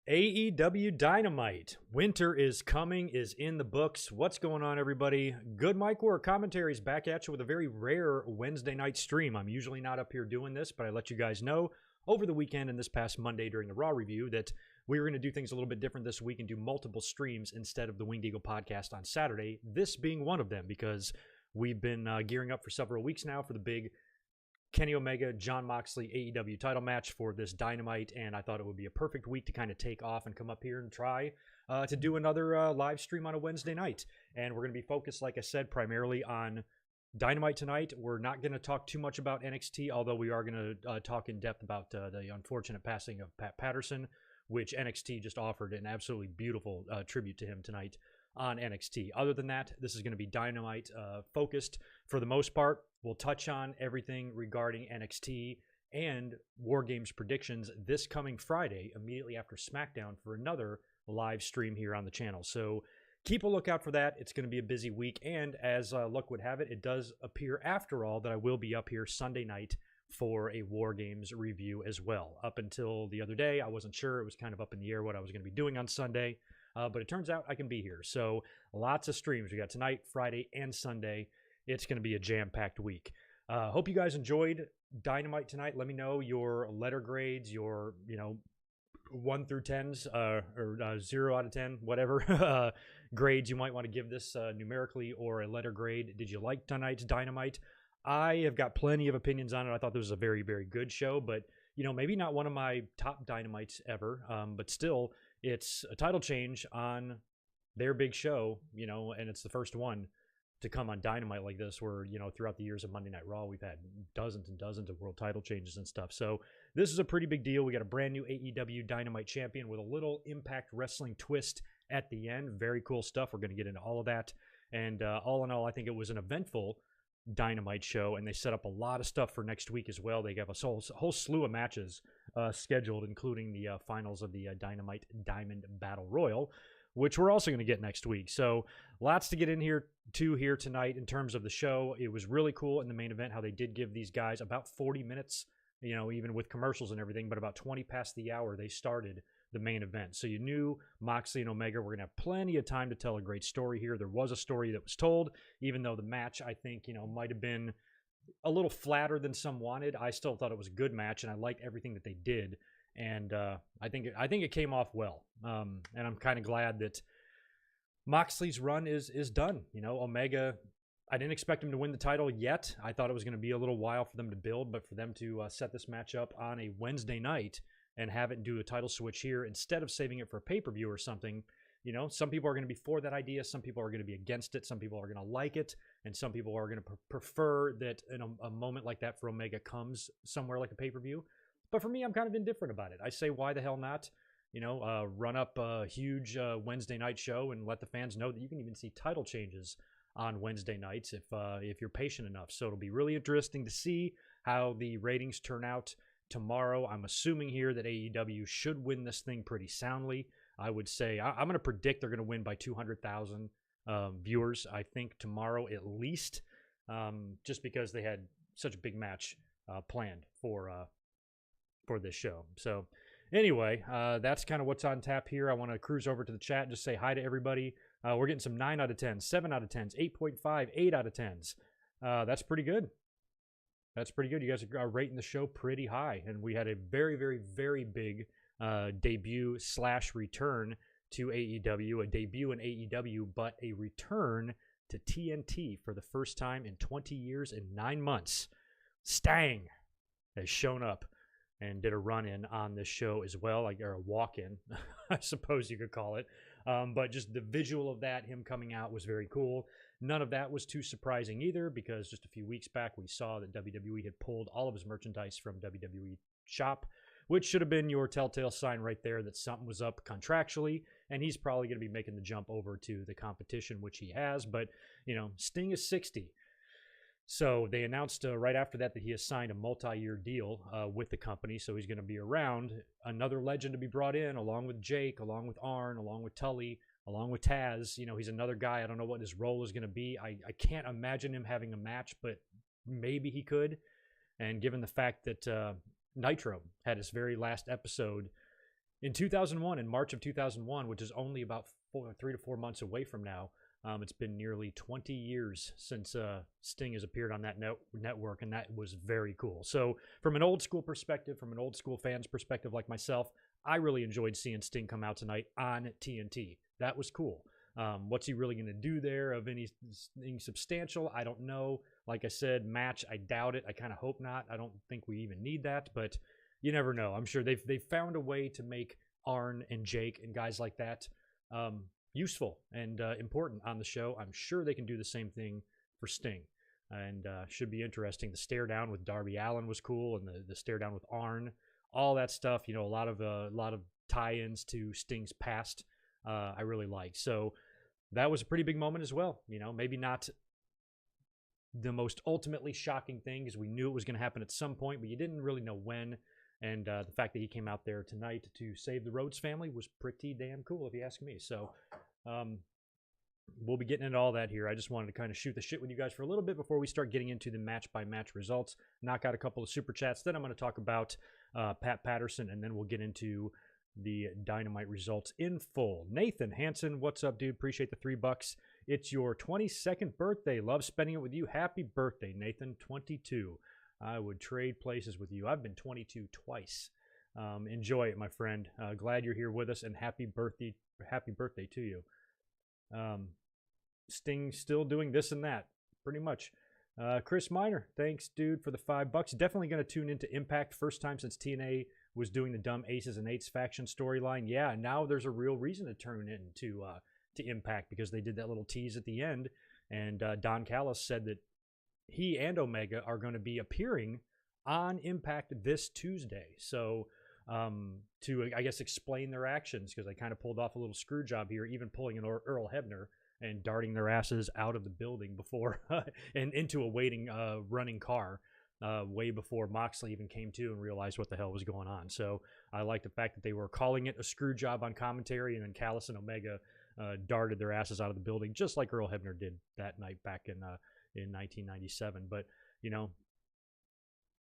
AEW Dynamite. Winter is coming, is in the books. What's going on, everybody? Good Mike Work commentaries back at you with a very rare Wednesday night stream. I'm usually not up here doing this, but I let you guys know over the weekend and this past Monday during the Raw review that we were going to do things a little bit different this week and do multiple streams instead of the Winged Eagle podcast on Saturday, this being one of them because we've been gearing up for several weeks now for the big Kenny Omega, Jon Moxley AEW title match for this Dynamite, and I thought it would be a perfect week to kind of take off and come up here and try to do another live stream on a Wednesday night. And we're going to be focused, like I said, primarily on Dynamite tonight. We're not going to talk too much about NXT, although we are going to talk in depth about the unfortunate passing of Pat Patterson, which NXT just offered an absolutely beautiful tribute to him tonight on NXT. Other than that, this is going to be Dynamite focused for the most part. We'll touch on everything regarding NXT and War Games predictions this coming Friday, immediately after SmackDown, for another live stream here on the channel. So keep a lookout for that. It's going to be a busy week, and as luck would have it, it does appear, after all, that I will be up here Sunday night for a War Games review as well. Up until the other day, I wasn't sure. It was kind of up in the air what I was going to be doing on Sunday, but it turns out I can be here. So lots of streams. We got tonight, Friday, and Sunday. It's going to be a jam-packed week. Hope you guys enjoyed Dynamite tonight. Let me know your letter grades, your 1 through 10s, or 0 out of 10, whatever grades you might want to give this numerically, or a letter grade. Did you like tonight's Dynamite? I have got plenty of opinions on it. I thought this was a very, very good show, but maybe not one of my top Dynamites ever, but still, it's a title change on their big show, and it's the first one to come on Dynamite like this, where, throughout the years of Monday Night Raw, we've had dozens and dozens of world title changes and stuff. So this is a pretty big deal. We got a brand new AEW Dynamite champion with a little Impact Wrestling twist at the end. Very cool stuff. We're going to get into all of that. And all in all, I think it was an eventful Dynamite show, and they set up a lot of stuff for next week as well. They have a whole slew of matches scheduled, including the finals of the Dynamite Diamond Battle Royal, which we're also going to get next week. So lots to get in here tonight in terms of the show. It was really cool in the main event how they did give these guys about 40 minutes, even with commercials and everything, but about 20 past the hour they started the main event. So you knew Moxley and Omega were going to have plenty of time to tell a great story here. There was a story that was told, even though the match, I think, might have been a little flatter than some wanted. I still thought it was a good match, and I liked everything that they did. And I think it came off well, and I'm kind of glad that Moxley's run is done. Omega, I didn't expect him to win the title yet. I thought it was going to be a little while for them to build, but for them to set this match up on a Wednesday night and have it do a title switch here instead of saving it for a pay-per-view or something, some people are going to be for that idea, some people are going to be against it, some people are going to like it, and some people are going to prefer that a moment like that for Omega comes somewhere like a pay-per-view. But for me, I'm kind of indifferent about it. I say, why the hell not? Run up a huge Wednesday night show and let the fans know that you can even see title changes on Wednesday nights if you're patient enough. So it'll be really interesting to see how the ratings turn out tomorrow. I'm assuming here that AEW should win this thing pretty soundly. I would say I'm going to predict they're going to win by 200,000 viewers, I think, tomorrow at least, just because they had such a big match planned for this show. So anyway, that's kind of what's on tap here. I want to cruise over to the chat and just say hi to everybody. We're getting some 9 out of 10, 7 out of 10s, 8.5, 8 out of 10s. That's pretty good. That's pretty good. You guys are rating the show pretty high. And we had a very, very, very big debut / return to AEW. A debut in AEW, but a return to TNT for the first time in 20 years and 9 months. Stang has shown up and did a run-in on this show as well, or a walk-in, I suppose you could call it. But just the visual of that, him coming out, was very cool. None of that was too surprising either, because just a few weeks back, we saw that WWE had pulled all of his merchandise from WWE Shop, which should have been your telltale sign right there that something was up contractually, and he's probably going to be making the jump over to the competition, which he has. But, Sting is 60. So they announced right after that he has signed a multi-year deal with the company, so he's going to be around. Another legend to be brought in, along with Jake, along with Arn, along with Tully, along with Taz. He's another guy. I don't know what his role is going to be. I can't imagine him having a match, but maybe he could. And given the fact that Nitro had his very last episode In 2001, in March of 2001, which is only about 3 to 4 months away from now, it's been nearly 20 years since Sting has appeared on that network, and that was very cool. So from an old school perspective, from an old school fan's perspective like myself, I really enjoyed seeing Sting come out tonight on TNT. That was cool. What's he really going to do there of anything substantial? I don't know. Like I said, match, I doubt it. I kind of hope not. I don't think we even need that, but you never know. I'm sure they've found a way to make Arn and Jake and guys like that useful and important on the show. I'm sure they can do the same thing for Sting, and should be interesting. The stare down with Darby Allin was cool, and the stare down with Arn, all that stuff. You know, a lot of tie-ins to Sting's past. I really liked. So that was a pretty big moment as well. You know, maybe not the most ultimately shocking thing, because we knew it was going to happen at some point, but you didn't really know when. And the fact that he came out there tonight to save the Rhodes family was pretty damn cool, if you ask me. So we'll be getting into all that here. I just wanted to kind of shoot the shit with you guys for a little bit before we start getting into the match-by-match results, knock out a couple of super chats. Then I'm going to talk about Pat Patterson, and then we'll get into the Dynamite results in full. Nathan Hansen, what's up, dude? Appreciate the $3. It's your 22nd birthday. Love spending it with you. Happy birthday, Nathan. 22. I would trade places with you. I've been 22 twice. Enjoy it, my friend. Glad you're here with us, and happy birthday to you. Sting still doing this and that, pretty much. Chris Miner, thanks, dude, for the $5. Definitely going to tune into Impact. First time since TNA was doing the dumb Aces and Eights faction storyline. Yeah, now there's a real reason to turn into to Impact, because they did that little tease at the end, and Don Callis said that he and Omega are going to be appearing on Impact this Tuesday. So to, I guess, explain their actions, because they kind of pulled off a little screw job here, even pulling an Earl Hebner and darting their asses out of the building before and into a waiting running car way before Moxley even came to and realized what the hell was going on. So I like the fact that they were calling it a screw job on commentary, and then Callis and Omega darted their asses out of the building, just like Earl Hebner did that night back in 1997. But, you know,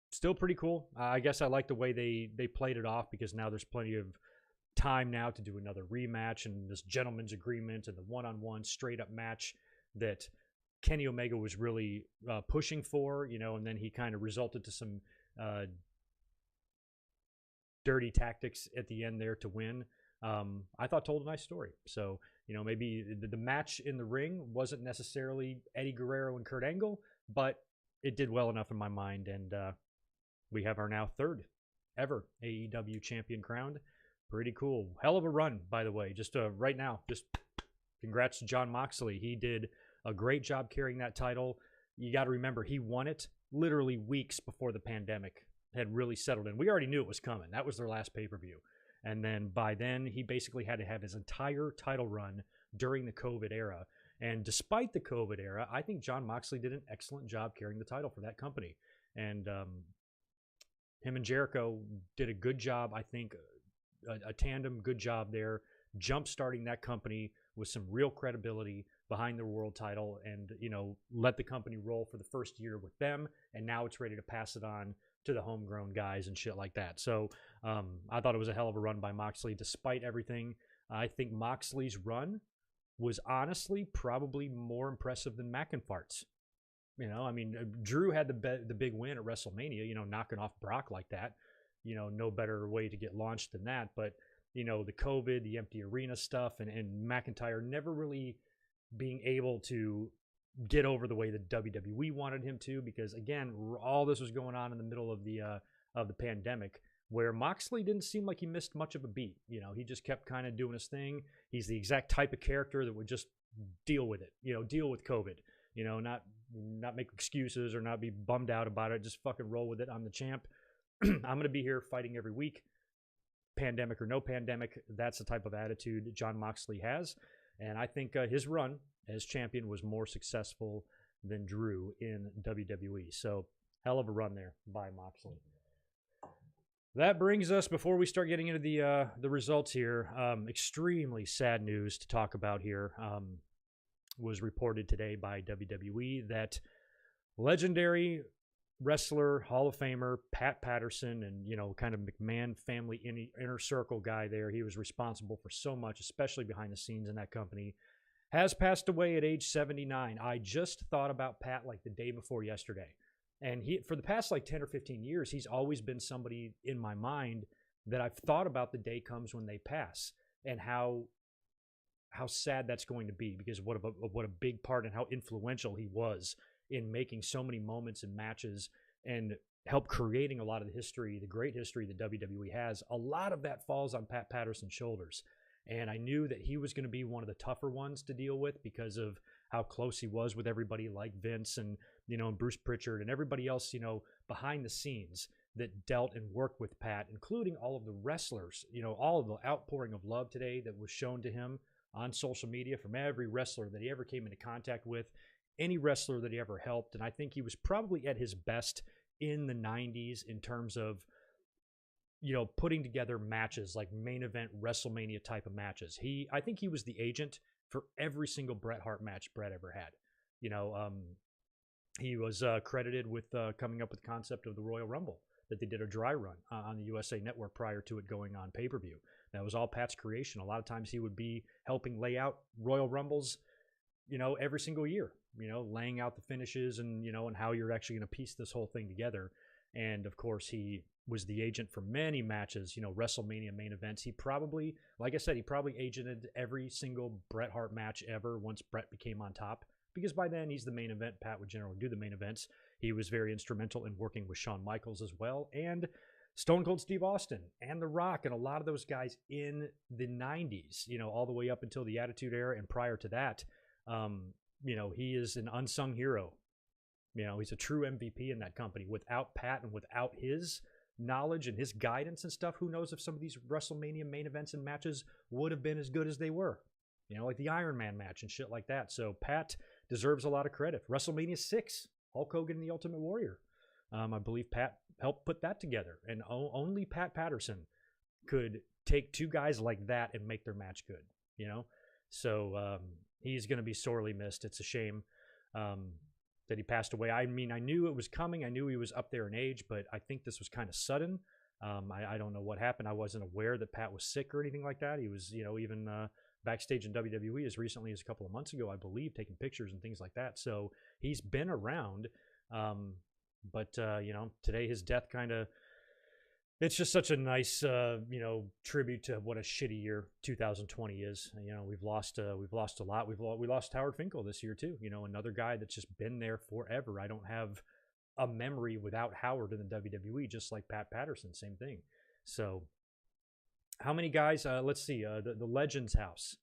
still pretty cool. I guess I like the way they played it off, because now there's plenty of time now to do another rematch and this gentleman's agreement and the one-on-one straight-up match that Kenny Omega was really pushing for, you know, and then he kind of resulted to some dirty tactics at the end there to win. I thought told a nice story. So, you know, maybe the match in the ring wasn't necessarily Eddie Guerrero and Kurt Angle, but it did well enough in my mind, and we have our now third ever AEW champion crowned. Pretty cool. Hell of a run, by the way. Just right now, just congrats to Jon Moxley. He did a great job carrying that title. You got to remember, he won it literally weeks before the pandemic had really settled in. We already knew it was coming. That was their last pay-per-view. And then by then, he basically had to have his entire title run during the COVID era. And despite the COVID era, I think Jon Moxley did an excellent job carrying the title for that company. And him and Jericho did a good job, I think, a tandem good job there, jump-starting that company with some real credibility behind their world title, and, you know, let the company roll for the first year with them, and now it's ready to pass it on to the homegrown guys and shit like that. So I thought it was a hell of a run by Moxley despite everything. I think Moxley's run was honestly probably more impressive than McIntyre's. You know, I mean, Drew had the big win at WrestleMania, you know, knocking off Brock like that. You know, no better way to get launched than that. But, you know, the COVID, the empty arena stuff, and McIntyre never really being able to get over the way that WWE wanted him to, because, again, all this was going on in the middle of the pandemic, where Moxley didn't seem like he missed much of a beat. You know, he just kept kind of doing his thing. He's the exact type of character that would just deal with it, you know, deal with COVID, you know, not make excuses or not be bummed out about it. Just fucking roll with it. I'm the champ. I'm going to be here fighting every week, pandemic or no pandemic. That's the type of attitude Jon Moxley has. And I think his run as champion was more successful than Drew in WWE. So hell of a run there by Moxley. That brings us, before we start getting into the results here, extremely sad news to talk about here. Was reported today by WWE that legendary wrestler, Hall of Famer, Pat Patterson, and, kind of McMahon family inner circle guy there. He was responsible for so much, especially behind the scenes in that company. Has passed away at age 79. I just thought about Pat like the day before yesterday. And for the past like 10 or 15 years, he's always been somebody in my mind that I've thought about the day comes when they pass, and how sad that's going to be, because what a big part and how influential he was in making so many moments and matches and help creating a lot of the history, the great history that WWE has. A lot of that falls on Pat Patterson's shoulders. And I knew that he was going to be one of the tougher ones to deal with because of how close he was with everybody like Vince and, and Bruce Pritchard and everybody else, behind the scenes that dealt and worked with Pat, including all of the wrestlers, all of the outpouring of love today that was shown to him on social media from every wrestler that he ever came into contact with, any wrestler that he ever helped. And I think he was probably at his best in the 90s in terms of, putting together matches like main event WrestleMania type of matches. I think he was the agent for every single Bret Hart match Bret ever had. He was credited with coming up with the concept of the Royal Rumble that they did a dry run on the USA Network prior to it going on pay-per-view. That was all Pat's creation. A lot of times he would be helping lay out Royal Rumbles, every single year, laying out the finishes and, and how you're actually going to piece this whole thing together. And of course, he was the agent for many matches, WrestleMania main events. He probably, like I said, he probably agented every single Bret Hart match ever once Bret became on top, because by then he's the main event. Pat would generally do the main events. He was very instrumental in working with Shawn Michaels as well, and Stone Cold Steve Austin and The Rock and a lot of those guys in the 90s, all the way up until the Attitude Era and prior to that. He is an unsung hero. He's a true MVP in that company. Without Pat and without his knowledge and his guidance and stuff, who knows if some of these WrestleMania main events and matches would have been as good as they were, like the Iron Man match and shit like that. So Pat deserves a lot of credit. WrestleMania 6, Hulk Hogan and the Ultimate Warrior. I believe Pat helped put that together, and only Pat Patterson could take two guys like that and make their match good, So he's going to be sorely missed. It's a shame that he passed away. I mean, I knew it was coming. I knew he was up there in age, but I think this was kind of sudden. I don't know what happened. I wasn't aware that Pat was sick or anything like that. He was, even backstage in WWE as recently as a couple of months ago, I believe, taking pictures and things like that. So he's been around. But today his death it's just such a nice, tribute to what a shitty year 2020 is. We've lost a lot. We lost Howard Finkel this year too. Another guy that's just been there forever. I don't have a memory without Howard in the WWE, just like Pat Patterson, same thing. So how many guys, let's see, the Legends House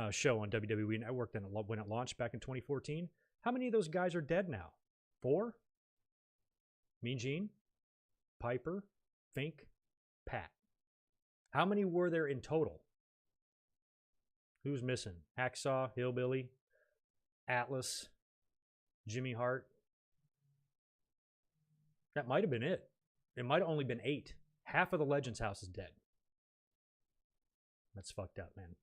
show on WWE Network when it launched back in 2014. How many of those guys are dead now? 4? Mean Gene, Piper, Fink, Pat. How many were there in total? Who's missing? Hacksaw, Hillbilly, Atlas, Jimmy Hart. That might have been it. It might have only been 8. Half of the Legends House is dead. That's fucked up, man.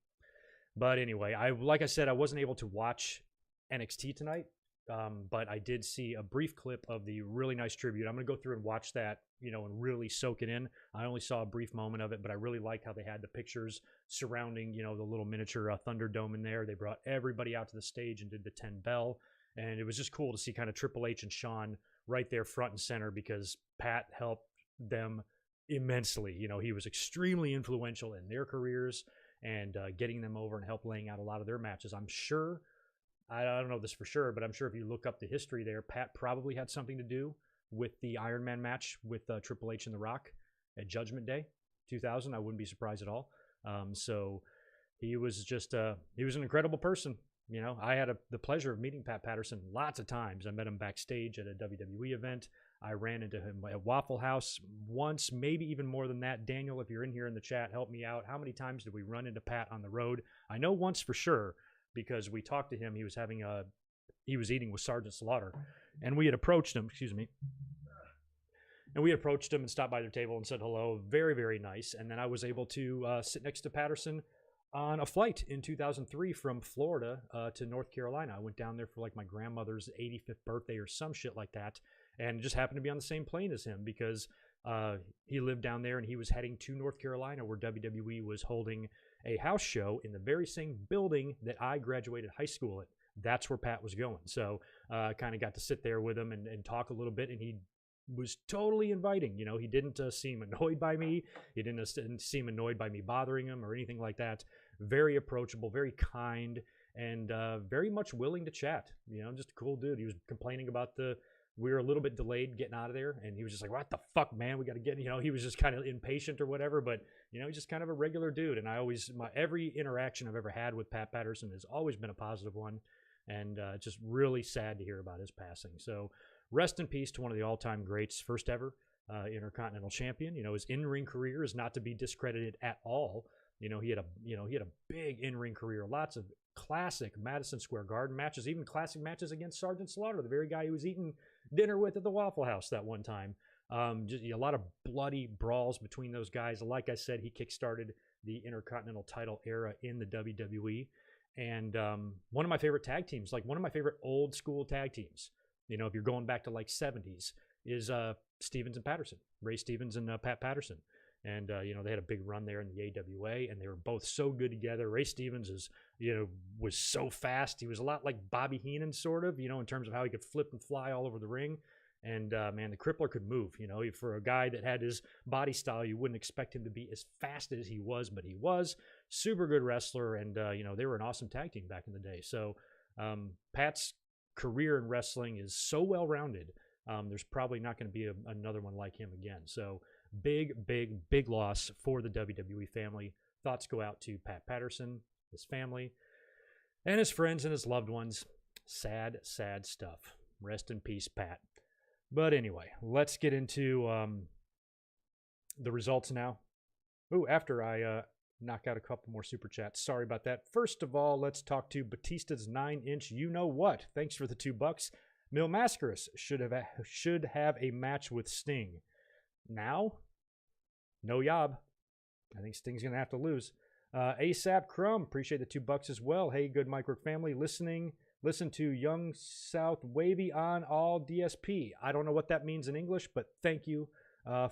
But anyway, like I said, I wasn't able to watch NXT tonight. But I did see a brief clip of the really nice tribute. I'm going to go through and watch that, and really soak it in. I only saw a brief moment of it, but I really liked how they had the pictures surrounding, the little miniature Thunderdome in there. They brought everybody out to the stage and did the 10 bell. And it was just cool to see kind of Triple H and Shawn right there front and center, because Pat helped them immensely. He was extremely influential in their careers and getting them over and help laying out a lot of their matches. I'm sure, I don't know this for sure, but I'm sure if you look up the history there, Pat probably had something to do with the Iron Man match with Triple H and The Rock at Judgment Day 2000. I wouldn't be surprised at all. So he was just, he was an incredible person. I had the pleasure of meeting Pat Patterson lots of times. I met him backstage at a WWE event. I ran into him at Waffle House once, maybe even more than that. Daniel, if you're in here in the chat, help me out. How many times did we run into Pat on the road? I know once for sure, because we talked to him. He was eating with Sergeant Slaughter, and we had approached him, and we approached him and stopped by their table and said hello. Very, very nice. And then I was able to sit next to Patterson On a flight in 2003 from Florida to North Carolina. I went down there for like my grandmother's 85th birthday or some shit like that, and just happened to be on the same plane as him because he lived down there and he was heading to North Carolina where WWE was holding a house show in the very same building that I graduated high school at. That's where Pat was going. So I kind of got to sit there with him and talk a little bit, and he was totally inviting. You know, he didn't seem annoyed by me. He didn't seem annoyed by me bothering him or anything like that. Very approachable, very kind, and very much willing to chat. You know, just a cool dude. He was complaining about we were a little bit delayed getting out of there, and he was just like, what the fuck, man? We got to get, you know, he was just kind of impatient or whatever, but, you know, he's just kind of a regular dude. And every interaction I've ever had with Pat Patterson has always been a positive one, and just really sad to hear about his passing. So rest in peace to one of the all-time greats, first ever Intercontinental Champion. You know, his in-ring career is not to be discredited at all. He had a big in-ring career, lots of classic Madison Square Garden matches, even classic matches against Sergeant Slaughter, the very guy he was eating dinner with at the Waffle House that one time. Just a lot of bloody brawls between those guys. Like I said, he kickstarted the Intercontinental title era in the WWE. And one of my favorite tag teams, like one of my favorite old school tag teams, you know, if you're going back to like 70s, is Stevens and Patterson, Ray Stevens and Pat Patterson. And, you know, they had a big run there in the AWA, and they were both so good together. Ray Stevens was so fast. He was a lot like Bobby Heenan, sort of, you know, in terms of how he could flip and fly all over the ring. And, man, the Crippler could move. You know, for a guy that had his body style, you wouldn't expect him to be as fast as he was, but he was. Super good wrestler, and, you know, they were an awesome tag team back in the day. So Pat's career in wrestling is so well-rounded, there's probably not going to be another one like him again. So big loss for the WWE family. Thoughts go out to Pat Patterson, his family, and his friends and his loved ones. Sad stuff. Rest in peace, Pat. But anyway, let's get into the results now. Ooh, after I knock out a couple more super chats. Sorry about that. First of all, let's talk to Batista's 9-inch you-know-what. Thanks for the $2. Mil Mascaras should have a match with Sting. Now, no yob. I think Sting's going to have to lose. ASAP Crumb, appreciate the $2 as well. Hey, good Micwork family, listen to Young South Wavy on all DSP. I don't know what that means in English, but thank you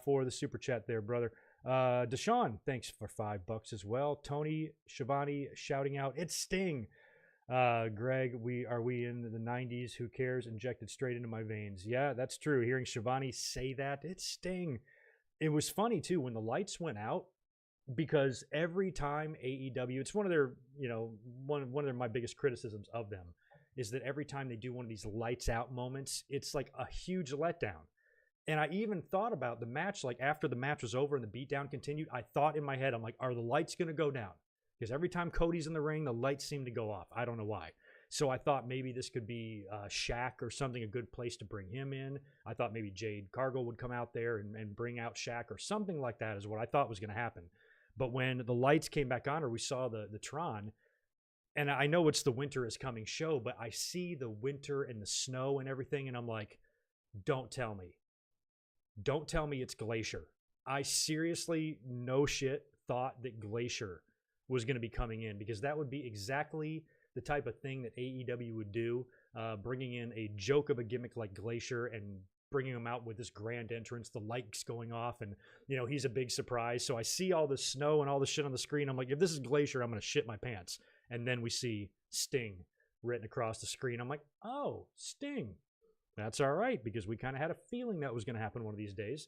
for the super chat there, brother. Deshaun, thanks for $5 as well. Tony Schiavone shouting out, it's Sting. Greg, are we in the 90s? Who cares? Injected straight into my veins. Yeah, that's true. Hearing Schiavone say that, it's Sting. It was funny too when the lights went out, because every time AEW, it's one of their, you know, one of my biggest criticisms of them is that every time they do one of these lights out moments, it's like a huge letdown. And I even thought about the match, like after the match was over and the beatdown continued, I thought in my head, I'm like, are the lights going to go down? Because every time Cody's in the ring, the lights seem to go off. I don't know why. So I thought maybe this could be Shaq or something, a good place to bring him in. I thought maybe Jade Cargill would come out there and bring out Shaq or something like that is what I thought was going to happen. But when the lights came back on, or we saw the Tron, and I know it's the Winter is Coming show, but I see the winter and the snow and everything, and I'm like, don't tell me. Don't tell me it's Glacier. I seriously, no shit, thought that Glacier was going to be coming in, because that would be exactly the type of thing that AEW would do, bringing in a joke of a gimmick like Glacier and bringing him out with this grand entrance, the lights going off, and, you know, he's a big surprise. So I see all the snow and all the shit on the screen. I'm like, if this is Glacier, I'm going to shit my pants. And then we see Sting written across the screen. I'm like, oh, Sting. That's all right, because we kind of had a feeling that was going to happen one of these days,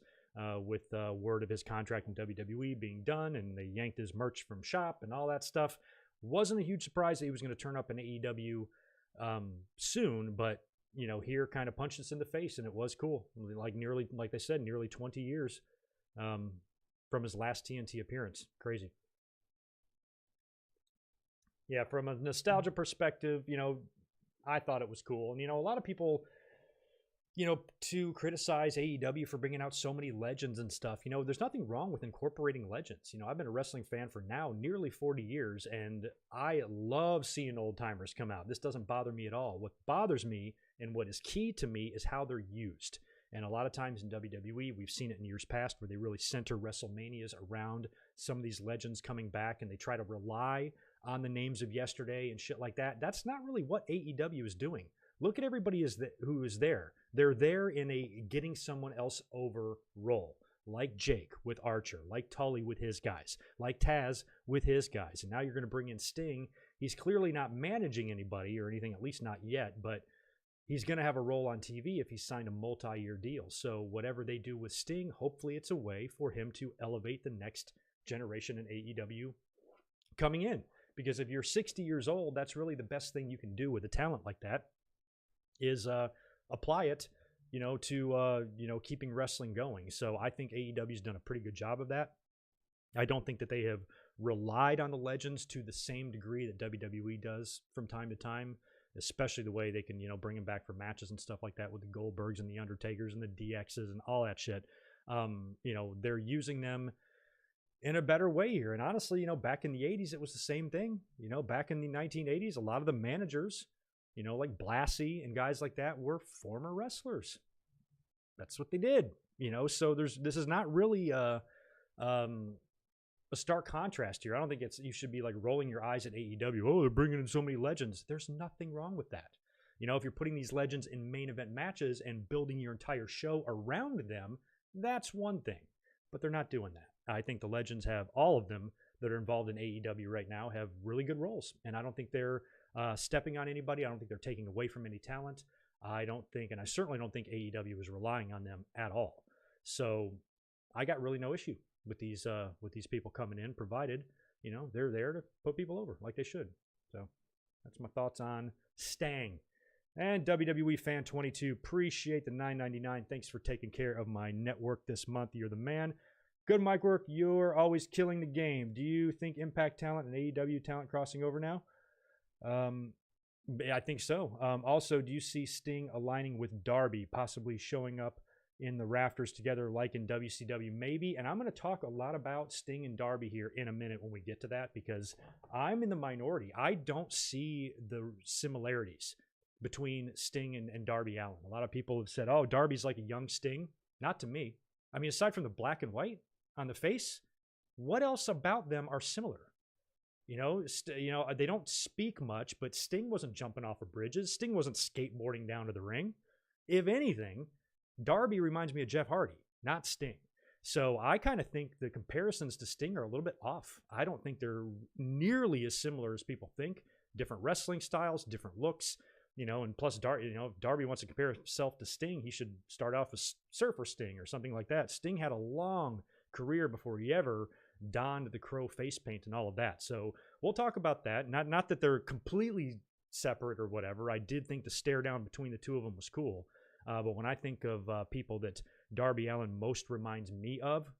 with word of his contract in WWE being done, and they yanked his merch from shop and all that stuff. Wasn't a huge surprise that he was going to turn up in AEW soon, but, you know, here kind of punched us in the face, and it was cool. Like they said, nearly 20 years from his last TNT appearance. Crazy. Yeah, from a nostalgia perspective, you know, I thought it was cool. And, you know, a lot of people, you know, to criticize AEW for bringing out so many legends and stuff, you know, there's nothing wrong with incorporating legends. You know, I've been a wrestling fan for now nearly 40 years, and I love seeing old timers come out. This doesn't bother me at all. What bothers me and what is key to me is how they're used. And a lot of times in WWE, we've seen it in years past where they really center WrestleManias around some of these legends coming back, and they try to rely on the names of yesterday and shit like that. That's not really what AEW is doing. Look at everybody who is there. They're there in a getting someone else over role, like Jake with Archer, like Tully with his guys, like Taz with his guys. And now you're going to bring in Sting. He's clearly not managing anybody or anything, at least not yet, but he's going to have a role on TV if he's signed a multi-year deal. So whatever they do with Sting, hopefully it's a way for him to elevate the next generation in AEW coming in. Because if you're 60 years old, that's really the best thing you can do with a talent like that is apply it, to keeping wrestling going. So I think AEW's done a pretty good job of that. I don't think that they have relied on the legends to the same degree that WWE does from time to time, especially the way they can, bring them back for matches and stuff like that with the Goldbergs and the Undertakers and the DXs and all that shit. They're using them in a better way here. And honestly, back in the 80s, it was the same thing. Back in the 1980s, a lot of the managers, like Blassie and guys like that were former wrestlers. That's what they did, so this is not really a stark contrast here. I don't think you should be like rolling your eyes at AEW. Oh, they're bringing in so many legends. There's nothing wrong with that. If you're putting these legends in main event matches and building your entire show around them, that's one thing, but they're not doing that. I think the legends all of them that are involved in AEW right now have really good roles. And I don't think they're stepping on anybody. I don't think they're taking away from any talent. I certainly don't think AEW is relying on them at all. So I got really no issue with these people coming in, provided, they're there to put people over like they should. So that's my thoughts on Stang. And WWE Fan 22, appreciate the $9.99. Thanks for taking care of my network this month. You're the man. Good mic work. You're always killing the game. Do you think Impact talent and AEW talent crossing over now? I think so. Also, do you see Sting aligning with Darby, possibly showing up in the rafters together like in WCW? Maybe. And I'm going to talk a lot about Sting and Darby here in a minute when we get to that, because I'm in the minority. I don't see the similarities between Sting and Darby Allin. A lot of people have said, oh, Darby's like a young Sting. Not to me. I mean, aside from the black and white on the face, what else about them are similar? They don't speak much, but Sting wasn't jumping off of bridges. Sting wasn't skateboarding down to the ring. If anything, Darby reminds me of Jeff Hardy, not Sting. So I kind of think the comparisons to Sting are a little bit off. I don't think they're nearly as similar as people think. Different wrestling styles, different looks, and plus if Darby wants to compare himself to Sting, he should start off as Surfer Sting or something like that. Sting had a long career before he ever donned the crow face paint and all of that. So we'll talk about that. Not that they're completely separate or whatever. I did think the stare down between the two of them was cool. But when I think of people that Darby Allin most reminds me of,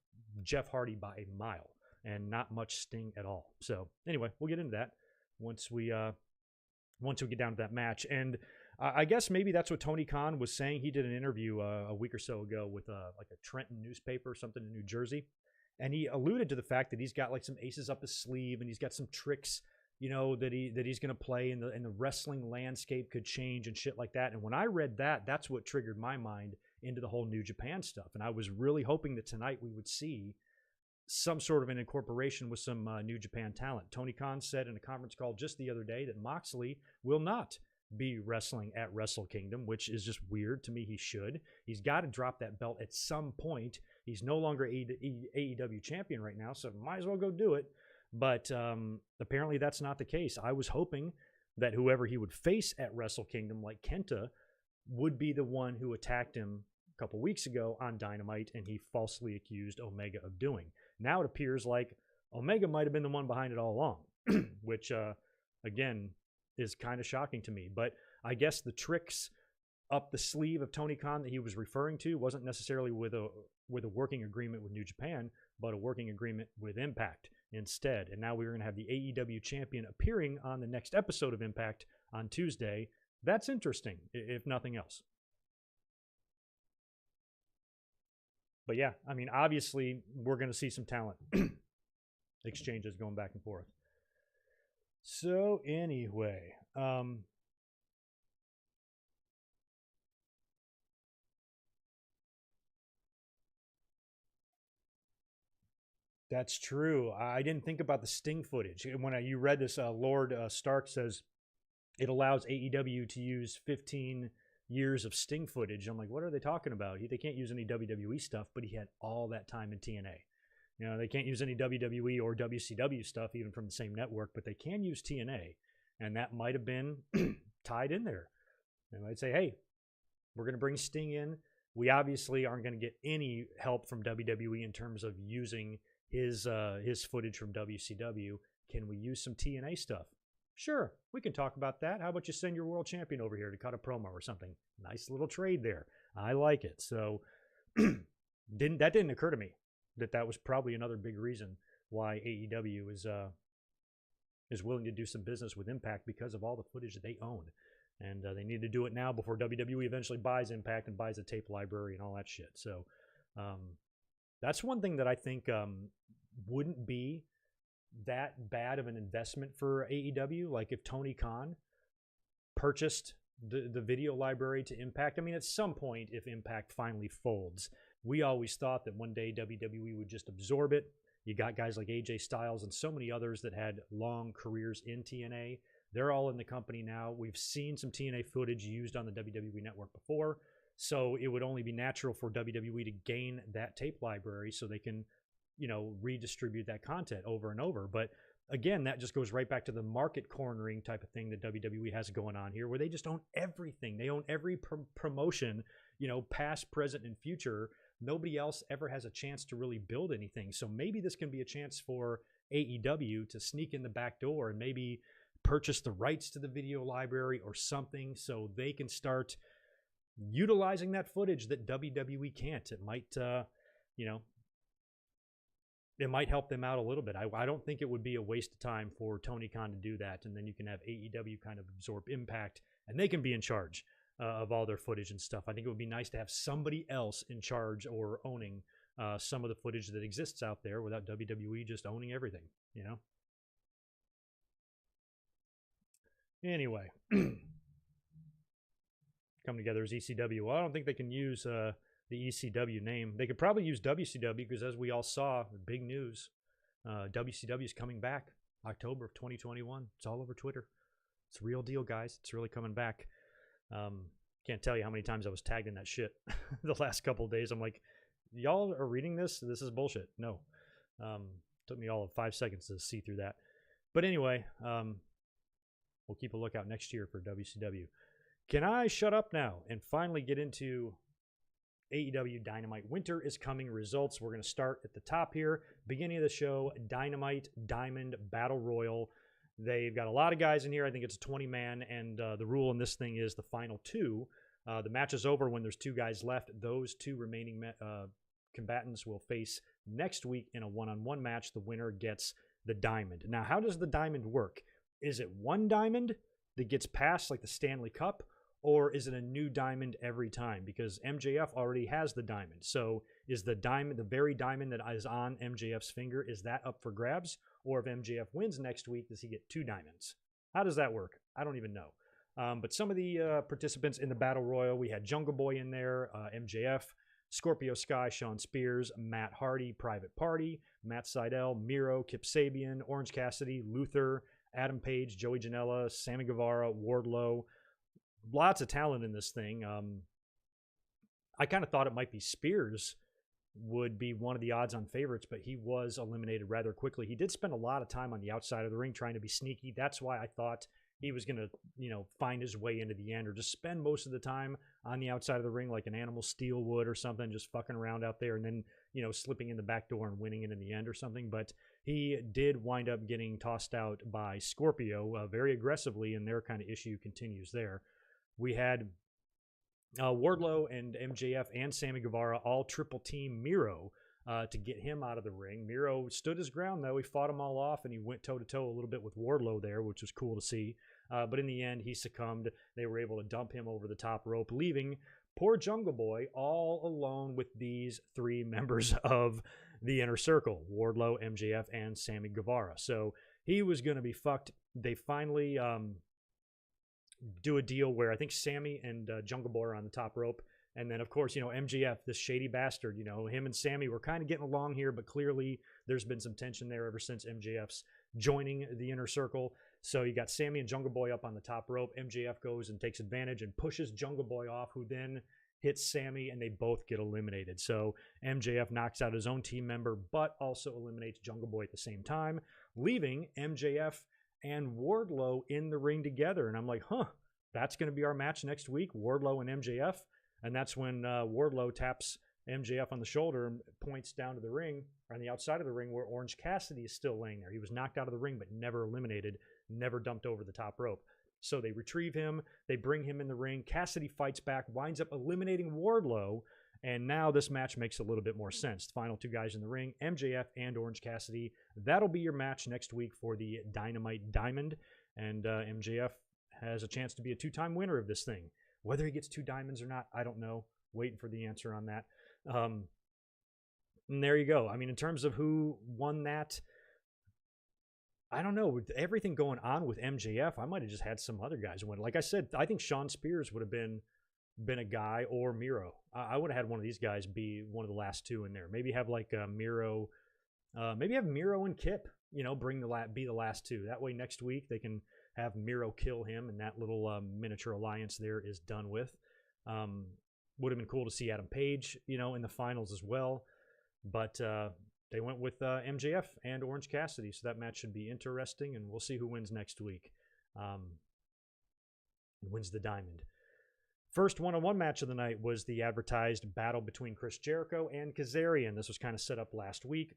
Jeff Hardy by a mile, and not much Sting at all. So anyway, we'll get into that once we get down to that match. And I guess maybe that's what Tony Khan was saying. He did an interview a week or so ago with like a Trenton newspaper or something in New Jersey. And he alluded to the fact that he's got like some aces up his sleeve and he's got some tricks, that he's going to play, and the wrestling landscape could change and shit like that. And when I read that, that's what triggered my mind into the whole New Japan stuff. And I was really hoping that tonight we would see some sort of an incorporation with some New Japan talent. Tony Khan said in a conference call just the other day that Moxley will not be wrestling at Wrestle Kingdom, which is just weird. To me, he should. He's got to drop that belt at some point. He's no longer AEW champion right now, so might as well go do it. But apparently that's not the case. I was hoping that whoever he would face at Wrestle Kingdom, like Kenta, would be the one who attacked him a couple weeks ago on Dynamite, and he falsely accused Omega of doing. Now it appears like Omega might have been the one behind it all along, which, again, is kind of shocking to me. But I guess the tricks up the sleeve of Tony Khan that he was referring to wasn't necessarily with a working agreement with New Japan, but a working agreement with Impact instead. And now we're going to have the AEW champion appearing on the next episode of Impact on Tuesday. That's interesting, if nothing else. But yeah, I mean, obviously, we're going to see some talent exchanges going back and forth. So anyway, That's true. I didn't think about the Sting footage. When you read this, Lord Stark says it allows AEW to use 15 years of Sting footage. I'm like, what are they talking about? They can't use any WWE stuff, but he had all that time in TNA. You know, they can't use any WWE or WCW stuff, even from the same network, but they can use TNA. And that might have been tied in there. They might say, hey, we're going to bring Sting in. We obviously aren't going to get any help from WWE in terms of using his footage from WCW. Can we use some TNA stuff? Sure, we can talk about that. How about you send your world champion over here to cut a promo or something? Nice little trade there. I like it. So didn't occur to me that was probably another big reason why AEW is willing to do some business with Impact, because of all the footage that they own. And they need to do it now before WWE eventually buys Impact and buys a tape library and all that shit. So that's one thing that I think wouldn't be that bad of an investment for AEW. Like if Tony Khan purchased the video library to Impact. I mean, at some point, if Impact finally folds, we always thought that one day WWE would just absorb it. You got guys like AJ Styles and so many others that had long careers in TNA. They're all in the company now. We've seen some TNA footage used on the WWE network before. So it would only be natural for WWE to gain that tape library so they can, redistribute that content over and over. But again, that just goes right back to the market cornering type of thing that WWE has going on here, where they just own everything. They own every promotion, past, present, and future. Nobody else ever has a chance to really build anything. So maybe this can be a chance for AEW to sneak in the back door and maybe purchase the rights to the video library or something so they can start utilizing that footage that WWE can't. It might, it might help them out a little bit. I don't think it would be a waste of time for Tony Khan to do that. And then you can have AEW kind of absorb Impact and they can be in charge of all their footage and stuff. I think it would be nice to have somebody else in charge or owning some of the footage that exists out there without WWE just owning everything, Anyway, come together as ECW. Well, I don't think they can use the ECW name. They could probably use WCW because, as we all saw, big news, WCW is coming back October of 2021. It's all over Twitter. It's a real deal, guys. It's really coming back. Can't tell you how many times I was tagged in that shit the last couple of days. I'm like, y'all are reading this? This is bullshit. No. Took me all of 5 seconds to see through that. But anyway, we'll keep a lookout next year for WCW. Can I shut up now and finally get into AEW Dynamite? Winter is coming results. We're going to start at the top here. Beginning of the show, Dynamite Diamond Battle Royal. They've got a lot of guys in here. I think it's a 20-man, and the rule in this thing is the final two. The match is over when there's two guys left. Those two remaining combatants will face next week in a one-on-one match. The winner gets the diamond. Now, how does the diamond work? Is it one diamond that gets passed like the Stanley Cup, or is it a new diamond every time? Because MJF already has the diamond. So is the diamond, the very diamond that is on MJF's finger, is that up for grabs? Or if MJF wins next week, does he get two diamonds? How does that work? I don't even know. But some of the participants in the Battle Royal, we had Jungle Boy in there, MJF, Scorpio Sky, Sean Spears, Matt Hardy, Private Party, Matt Sydal, Miro, Kip Sabian, Orange Cassidy, Luther, Adam Page, Joey Janela, Sammy Guevara, Wardlow. Lots of talent in this thing. I kind of thought it might be Spears would be one of the odds-on favorites, but he was eliminated rather quickly. He did spend a lot of time on the outside of the ring trying to be sneaky. That's why I thought he was going to, find his way into the end, or just spend most of the time on the outside of the ring like an Animal Steel would or something, just fucking around out there and then, slipping in the back door and winning it in the end or something. But he did wind up getting tossed out by Scorpio very aggressively, and their kind of issue continues there. We had Wardlow and MJF and Sammy Guevara all triple team Miro to get him out of the ring. Miro stood his ground, though. He fought them all off, and he went toe-to-toe a little bit with Wardlow there, which was cool to see. But in the end, he succumbed. They were able to dump him over the top rope, leaving poor Jungle Boy all alone with these three members of the Inner Circle, Wardlow, MJF, and Sammy Guevara. So he was going to be fucked. They finally do a deal where I think Sammy and Jungle Boy are on the top rope. And then, of course, MJF, this shady bastard, him and Sammy were kind of getting along here, but clearly there's been some tension there ever since MJF's joining the Inner Circle. So you got Sammy and Jungle Boy up on the top rope. MJF goes and takes advantage and pushes Jungle Boy off, who then hits Sammy, and they both get eliminated. So MJF knocks out his own team member, but also eliminates Jungle Boy at the same time, leaving MJF and Wardlow in the ring together. And I'm like, that's going to be our match next week, Wardlow and MJF. And that's when Wardlow taps MJF on the shoulder and points down to the ring, or on the outside of the ring, where Orange Cassidy is still laying there. He was knocked out of the ring, but never eliminated, never dumped over the top rope. So they retrieve him, they bring him in the ring. Cassidy fights back, winds up eliminating Wardlow, and now this match makes a little bit more sense. The final two guys in the ring, MJF and Orange Cassidy. That'll be your match next week for the Dynamite Diamond, and MJF has a chance to be a two-time winner of this thing. Whether he gets 2 diamonds or not, I don't know. Waiting for the answer on that. And there you go. I mean, in terms of who won that, I don't know. With everything going on with MJF, I might have just had some other guys win. Like I said, I think Shawn Spears would have been a guy, or Miro. I would have had one of these guys be one of the last 2 in there. Maybe have like Miro. Maybe have Miro and Kip. Be the last 2. That way next week they can have Miro kill him, and that little miniature alliance there is done with. Would have been cool to see Adam Page, in the finals as well. But they went with MJF and Orange Cassidy, so that match should be interesting, and we'll see who wins next week. Wins the Diamond. First one-on-one match of the night was the advertised battle between Chris Jericho and Kazarian. This was kind of set up last week.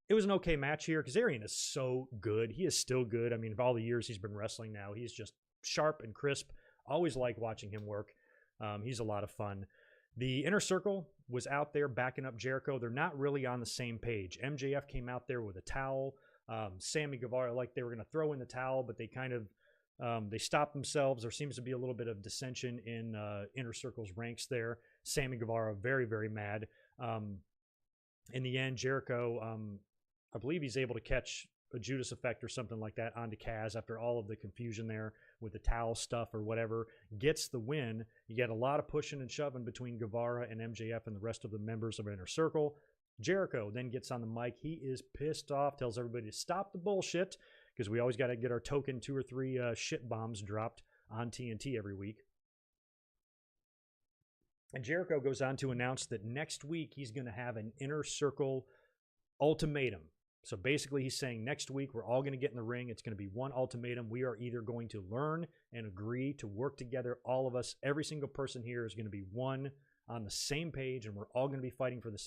It was an okay match here. Kazarian is so good. He is still good. I mean, of all the years he's been wrestling now, he's just sharp and crisp. Always like watching him work. He's a lot of fun. The Inner Circle was out there backing up Jericho. They're not really on the same page. MJF came out there with a towel. Sammy Guevara, like they were going to throw in the towel, but they kind of they stopped themselves. There seems to be a little bit of dissension in Inner Circle's ranks there. Sammy Guevara very, very mad. In the end, Jericho, I believe he's able to catch a Judas effect or something like that onto Kaz after all of the confusion there with the towel stuff or whatever, gets the win. You get a lot of pushing and shoving between Guevara and MJF and the rest of the members of Inner Circle. Jericho then gets on the mic. He is pissed off, tells everybody to stop the bullshit, because we always got to get our token 2 or 3 shit bombs dropped on TNT every week. And Jericho goes on to announce that next week he's going to have an Inner Circle ultimatum. So basically he's saying next week we're all going to get in the ring. It's going to be one ultimatum. We are either going to learn and agree to work together. All of us, every single person here is going to be one on the same page, and we're all going to be fighting for the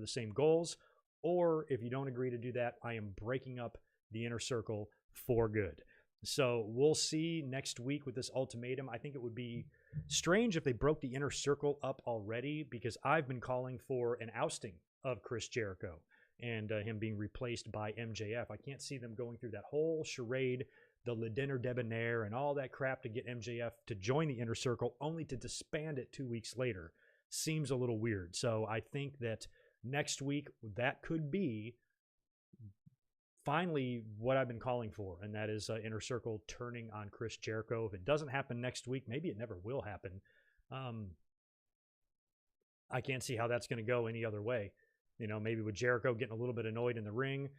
same goals. Or if you don't agree to do that, I am breaking up the Inner Circle for good. So we'll see next week with this ultimatum. I think it would be strange if they broke the Inner Circle up already, because I've been calling for an ousting of Chris Jericho and him being replaced by MJF. I can't see them going through that whole charade, the Le Dinner Debonair and all that crap to get MJF to join the Inner Circle, only to disband it 2 weeks later. Seems a little weird. So I think that next week that could be finally what I've been calling for, and that is Inner Circle turning on Chris Jericho. If it doesn't happen next week, maybe it never will happen. I can't see how that's going to go any other way. Maybe with Jericho getting a little bit annoyed in the ring.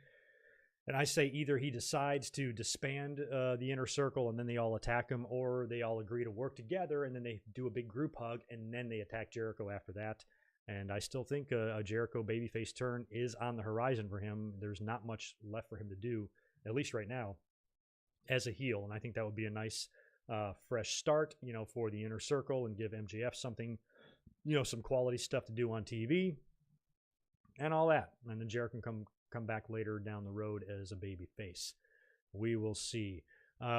And I say either he decides to disband the Inner Circle and then they all attack him, or they all agree to work together and then they do a big group hug and then they attack Jericho after that. And I still think a Jericho babyface turn is on the horizon for him. There's not much left for him to do, at least right now, as a heel. And I think that would be a nice fresh start, for the Inner Circle, and give MJF something, some quality stuff to do on TV. And all that. And then Jericho can come back later down the road as a baby face. We will see.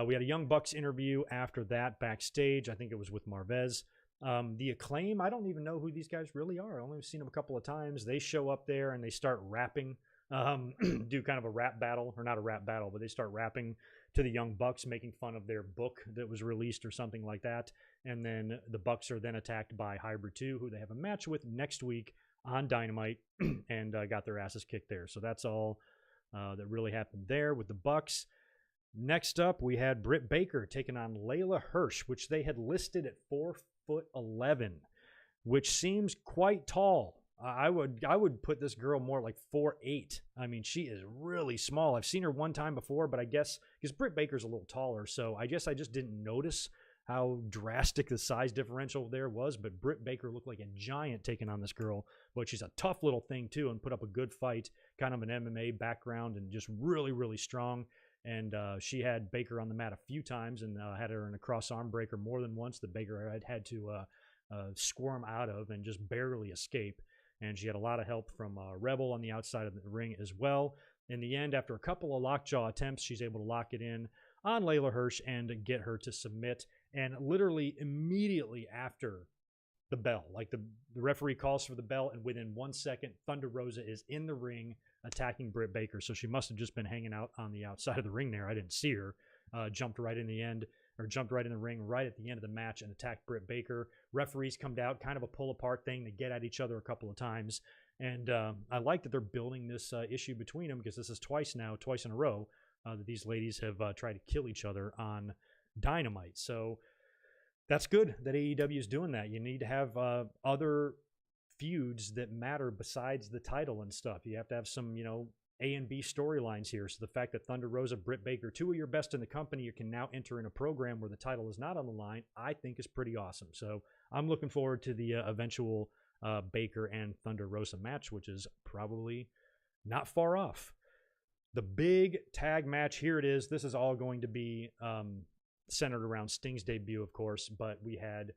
We had a Young Bucks interview after that backstage. I think it was with Marvez. The Acclaim, I don't even know who these guys really are. I've only seen them a couple of times. They show up there and they start rapping, do kind of a rap battle, or not a rap battle, but they start rapping to the Young Bucks, making fun of their book that was released or something like that. And then the Bucks are then attacked by Hybrid 2, who they have a match with next week on Dynamite, and got their asses kicked there. So that's all that really happened there with the Bucks. Next up, we had Britt Baker taking on Layla Hirsch, which they had listed at 4'11". which seems quite tall. I would put this girl more like 4'8". I mean, she is really small. I've seen her one time before, but I guess because Britt Baker's a little taller, so I guess I just didn't notice how drastic the size differential there was. But Britt Baker looked like a giant taking on this girl, but she's a tough little thing too, and put up a good fight. Kind of an MMA background and just really, really strong. And she had Baker on the mat a few times and had her in a cross arm breaker more than once that Baker had to squirm out of and just barely escape. And she had a lot of help from Rebel on the outside of the ring as well. In the end, after a couple of lockjaw attempts, she's able to lock it in on Layla Hirsch and get her to submit. And literally immediately after the bell, like the referee calls for the bell, and within 1 second, Thunder Rosa is in the ring attacking Britt Baker. So she must have just been hanging out on the outside of the ring there. I didn't see her. Jumped right in the ring right at the end of the match and attacked Britt Baker. Referees come out, kind of a pull apart thing. They get at each other a couple of times. And I like that they're building this issue between them, because this is twice in a row, that these ladies have tried to kill each other on Dynamite. So that's good that AEW is doing that. You need to have other feuds that matter besides the title and stuff. You have to have some, A and B storylines here. So the fact that Thunder Rosa, Britt Baker, two of your best in the company, you can now enter in a program where the title is not on the line, I think is pretty awesome. So I'm looking forward to the eventual Baker and Thunder Rosa match, which is probably not far off. The big tag match, here it is. This is all going to be centered around Sting's debut, of course, but we had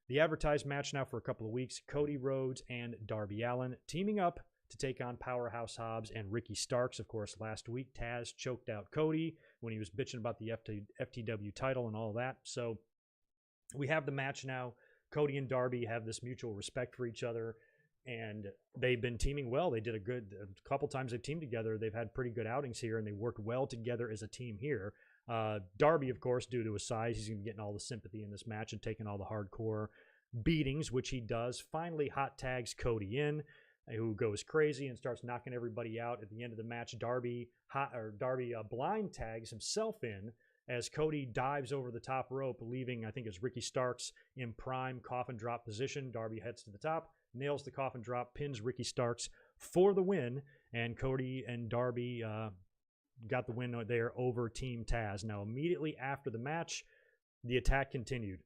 the advertised match now for a couple of weeks. Cody Rhodes and Darby Allin teaming up to take on Powerhouse Hobbs and Ricky Starks. Of course, last week, Taz choked out Cody when he was bitching about the FTW title and all that. So we have the match now. Cody and Darby have this mutual respect for each other, and they've been teaming well. They did a couple times they've teamed together. They've had pretty good outings here, and they worked well together as a team here. Darby, of course, due to his size, he's going to be getting all the sympathy in this match and taking all the hardcore beatings, which he does. Finally hot tags Cody in, who goes crazy and starts knocking everybody out. At the end of the match, Darby blind tags himself in as Cody dives over the top rope, leaving, I think it's Ricky Starks in prime coffin drop position. Darby heads to the top, nails the coffin drop, pins Ricky Starks for the win, and Cody and Darby got the win there over Team Taz. Now, immediately after the match, the attack continued.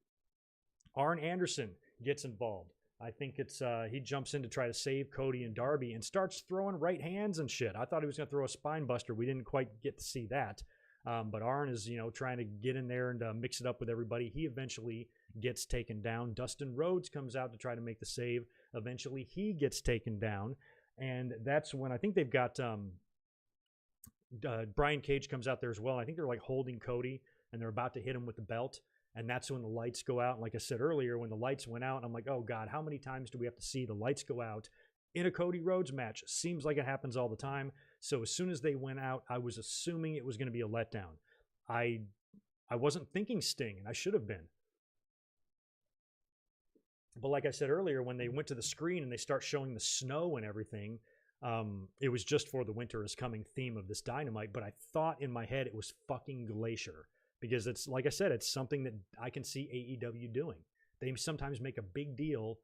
Arn Anderson gets involved. I think it's he jumps in to try to save Cody and Darby and starts throwing right hands and shit. I thought he was going to throw a spine buster. We didn't quite get to see that. But Arn is, trying to get in there and mix it up with everybody. He eventually gets taken down. Dustin Rhodes comes out to try to make the save. Eventually, he gets taken down. And that's when I think they've got Brian Cage comes out there as well. I think they're like holding Cody, and they're about to hit him with the belt. And that's when the lights go out. And like I said earlier, when the lights went out, I'm like, oh, God, how many times do we have to see the lights go out in a Cody Rhodes match? Seems like it happens all the time. So as soon as they went out, I was assuming it was going to be a letdown. I wasn't thinking Sting, and I should have been. But like I said earlier, when they went to the screen and they start showing the snow and everything, it was just for the winter is coming theme of this Dynamite. But I thought in my head it was fucking Glacier. Because it's, like I said, it's something that I can see AEW doing. They sometimes make a big deal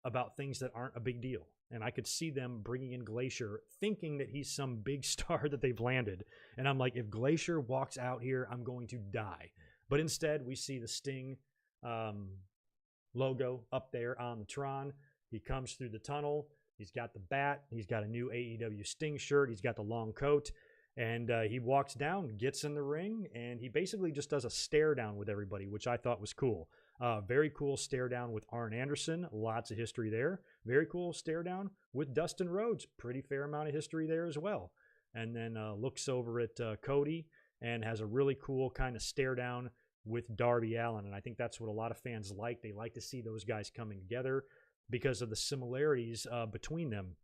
about things that aren't a big deal. And I could see them bringing in Glacier, thinking that he's some big star that they've landed. And I'm like, if Glacier walks out here, I'm going to die. But instead, we see the Sting logo up there on the Tron. He comes through the tunnel. He's got the bat. He's got a new AEW Sting shirt. He's got the long coat. And he walks down, gets in the ring, and he basically just does a stare down with everybody, which I thought was cool. Very cool stare down with Arn Anderson. Lots of history there. Very cool stare down with Dustin Rhodes. Pretty fair amount of history there as well. And then looks over at Cody and has a really cool kind of stare down with Darby Allin. And I think that's what a lot of fans like. They like to see those guys coming together because of the similarities between them.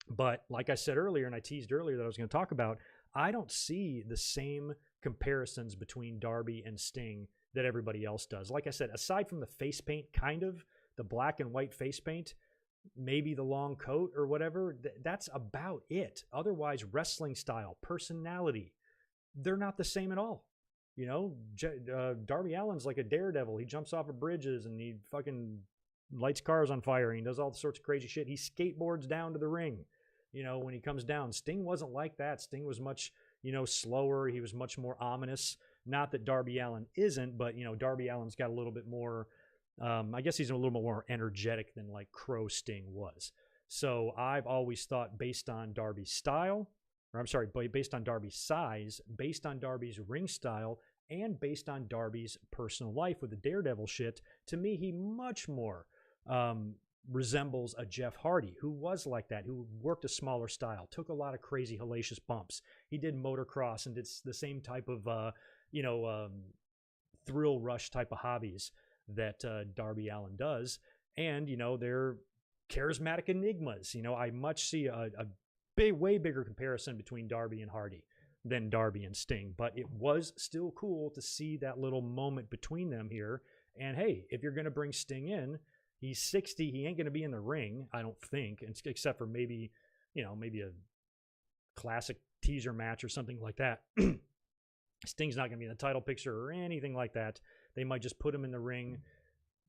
But like I said earlier, and I teased earlier that I was going to talk about, I don't see the same comparisons between Darby and Sting that everybody else does. Like I said, aside from the face paint, kind of, the black and white face paint, maybe the long coat or whatever, that's about it. Otherwise, wrestling style, personality, they're not the same at all. Darby Allin's like a daredevil. He jumps off of bridges and he fucking lights cars on fire, and he does all sorts of crazy shit. He skateboards down to the ring, when he comes down. Sting wasn't like that. Sting was much, slower. He was much more ominous. Not that Darby Allin isn't, but, Darby Allin's got a little bit more, I guess he's a little bit more energetic than like Crow Sting was. So I've always thought based on Darby's style, based on Darby's size, based on Darby's ring style, and based on Darby's personal life with the Daredevil shit, to me, he much more resembles a Jeff Hardy, who was like that, who worked a smaller style, took a lot of crazy hellacious bumps. He did motocross and did the same type of, thrill rush type of hobbies that Darby Allin does. And, they're charismatic enigmas. I much see a way bigger comparison between Darby and Hardy than Darby and Sting. But it was still cool to see that little moment between them here. And hey, if you're going to bring Sting in, he's 60. He ain't going to be in the ring, I don't think, except for maybe a classic teaser match or something like that. Sting's not going to be in the title picture or anything like that. They might just put him in the ring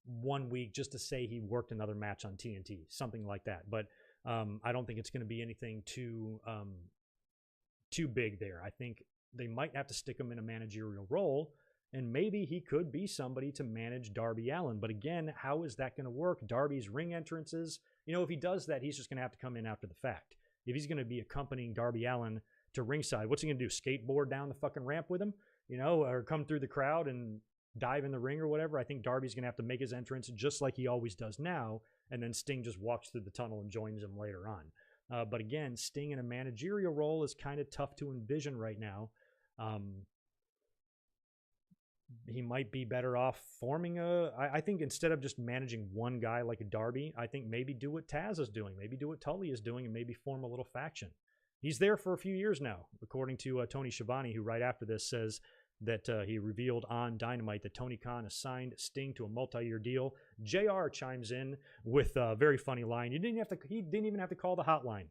1 week just to say he worked another match on TNT, something like that. But I don't think it's going to be anything too big there. I think they might have to stick him in a managerial role, and maybe he could be somebody to manage Darby Allin. But again, how is that going to work? Darby's ring entrances, if he does that, he's just going to have to come in after the fact. If he's going to be accompanying Darby Allin to ringside, what's he going to do? Skateboard down the fucking ramp with him, or come through the crowd and dive in the ring or whatever? I think Darby's going to have to make his entrance just like he always does now, and then Sting just walks through the tunnel and joins him later on. But again, Sting in a managerial role is kind of tough to envision right now. He might be better off forming I think instead of just managing one guy like a Darby, I think maybe do what Taz is doing, maybe do what Tully is doing, and maybe form a little faction. He's there for a few years now, according to Tony Schiavone, who right after this says that he revealed on Dynamite that Tony Khan assigned Sting to a multi-year deal. JR chimes in with a very funny line. He didn't even have to call the hotline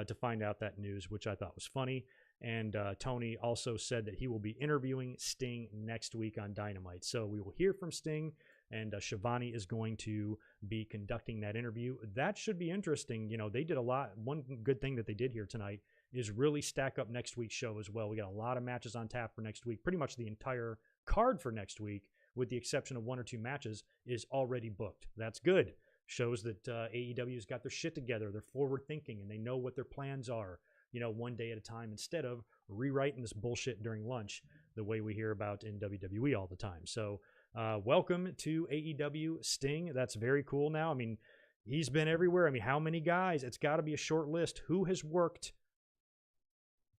to find out that news, which I thought was funny. And Tony also said that he will be interviewing Sting next week on Dynamite. So we will hear from Sting, and Schiavone is going to be conducting that interview. That should be interesting. They did a lot. One good thing that they did here tonight is really stack up next week's show as well. We got a lot of matches on tap for next week. Pretty much the entire card for next week, with the exception of 1 or 2 matches, is already booked. That's good. Shows that AEW's got their shit together. They're forward thinking, and they know what their plans are, one day at a time, instead of rewriting this bullshit during lunch the way we hear about in WWE all the time. So welcome to AEW, Sting. That's very cool now. I mean, he's been everywhere. I mean, how many guys? It's got to be a short list. Who has worked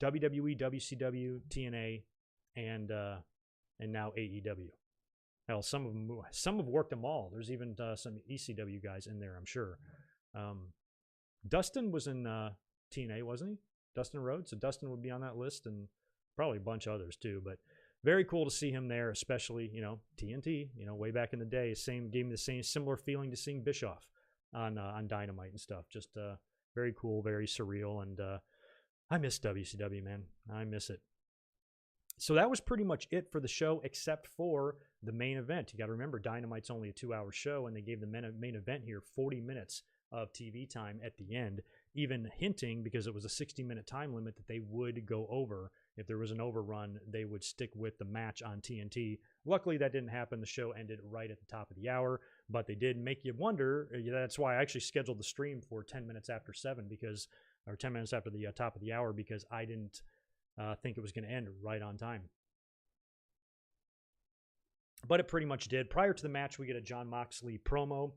WWE, WCW, TNA, and now AEW? Hell, some have worked them all. There's even some ECW guys in there, I'm sure. Dustin was in TNA, wasn't he? Dustin Rhodes. So Dustin would be on that list, and probably a bunch of others too. But very cool to see him there, especially TNT. Way back in the day, gave me the same similar feeling to seeing Bischoff on Dynamite and stuff. Just very cool, very surreal, and I miss WCW, man. I miss it. So that was pretty much it for the show, except for the main event. You got to remember, Dynamite's only a 2-hour show, and they gave the main event here 40 minutes of TV time at the end, even hinting, because it was a 60-minute time limit, that they would go over. If there was an overrun, they would stick with the match on TNT. Luckily, that didn't happen. The show ended right at the top of the hour, but they did make you wonder. That's why I actually scheduled the stream for 10 minutes after 7, or 10 minutes after the top of the hour, because I didn't think it was going to end right on time. But it pretty much did. Prior to the match, we get a Jon Moxley promo.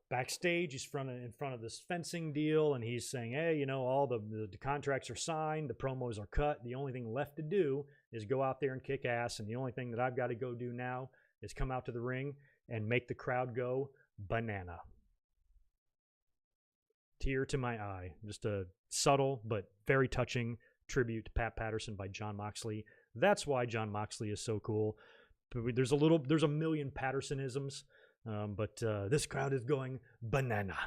Backstage, he's in front of this fencing deal, and he's saying, hey, all the contracts are signed, the promos are cut. The only thing left to do is go out there and kick ass, and the only thing that I've got to go do now is come out to the ring and make the crowd go banana. Tear to my eye. Just a subtle but very touching tribute to Pat Patterson by Jon Moxley. That's why Jon Moxley is so cool. There's a million Pattersonisms, but this crowd is going banana.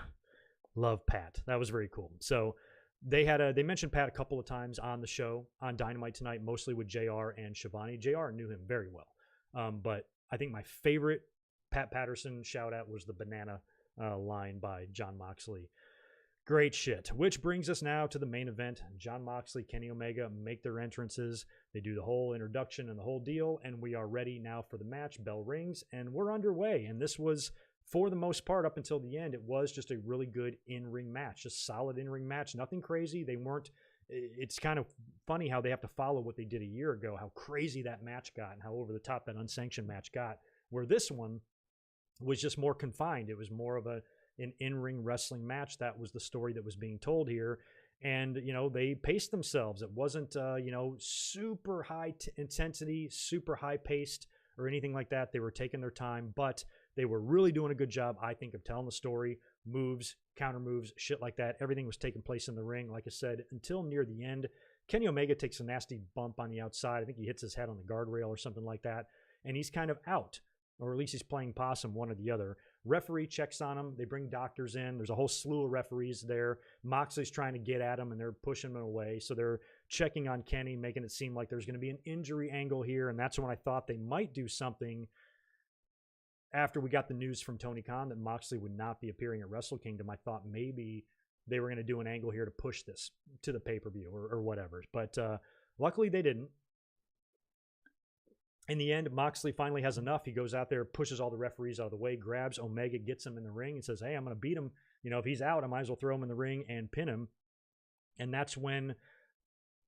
Love Pat. That was very cool. So they mentioned Pat a couple of times on the show on Dynamite tonight, mostly with JR and Schiavone. JR knew him very well, but I think my favorite Pat Patterson shout out was the banana line by Jon Moxley. Great shit. Which brings us now to the main event. Jon Moxley, Kenny Omega make their entrances. They do the whole introduction and the whole deal, and we are ready now for the match. Bell rings, and we're underway. And this was, for the most part, up until the end, it was just a really good in-ring match. Just solid in-ring match. Nothing crazy. They weren't... It's kind of funny how they have to follow what they did a year ago, how crazy that match got and how over the top that unsanctioned match got, where this one was just more confined. It was more of an in-ring wrestling match. That was the story that was being told here. And, you know, they paced themselves. It wasn't, you know, super high intensity, super high paced or anything like that. They were taking their time, but they were really doing a good job, I think, of telling the story, moves, counter moves, shit like that. Everything was taking place in the ring, like I said, until near the end. Kenny Omega takes a nasty bump on the outside. I think he hits his head on the guardrail or something like that, and he's kind of out, or at least he's playing possum, one or the other. Referee checks on him. They bring doctors in. There's a whole slew of referees there. Moxley's trying to get at him, and they're pushing him away. So they're checking on Kenny, making it seem like there's going to be an injury angle here, and that's when I thought they might do something after we got the news from Tony Khan that Moxley would not be appearing at Wrestle Kingdom. I thought maybe they were going to do an angle here to push this to the pay-per-view or whatever. But luckily they didn't. In the end, Moxley finally has enough. He goes out there, pushes all the referees out of the way, grabs Omega, gets him in the ring, and says, hey, I'm going to beat him. You know, if he's out, I might as well throw him in the ring and pin him. And that's when,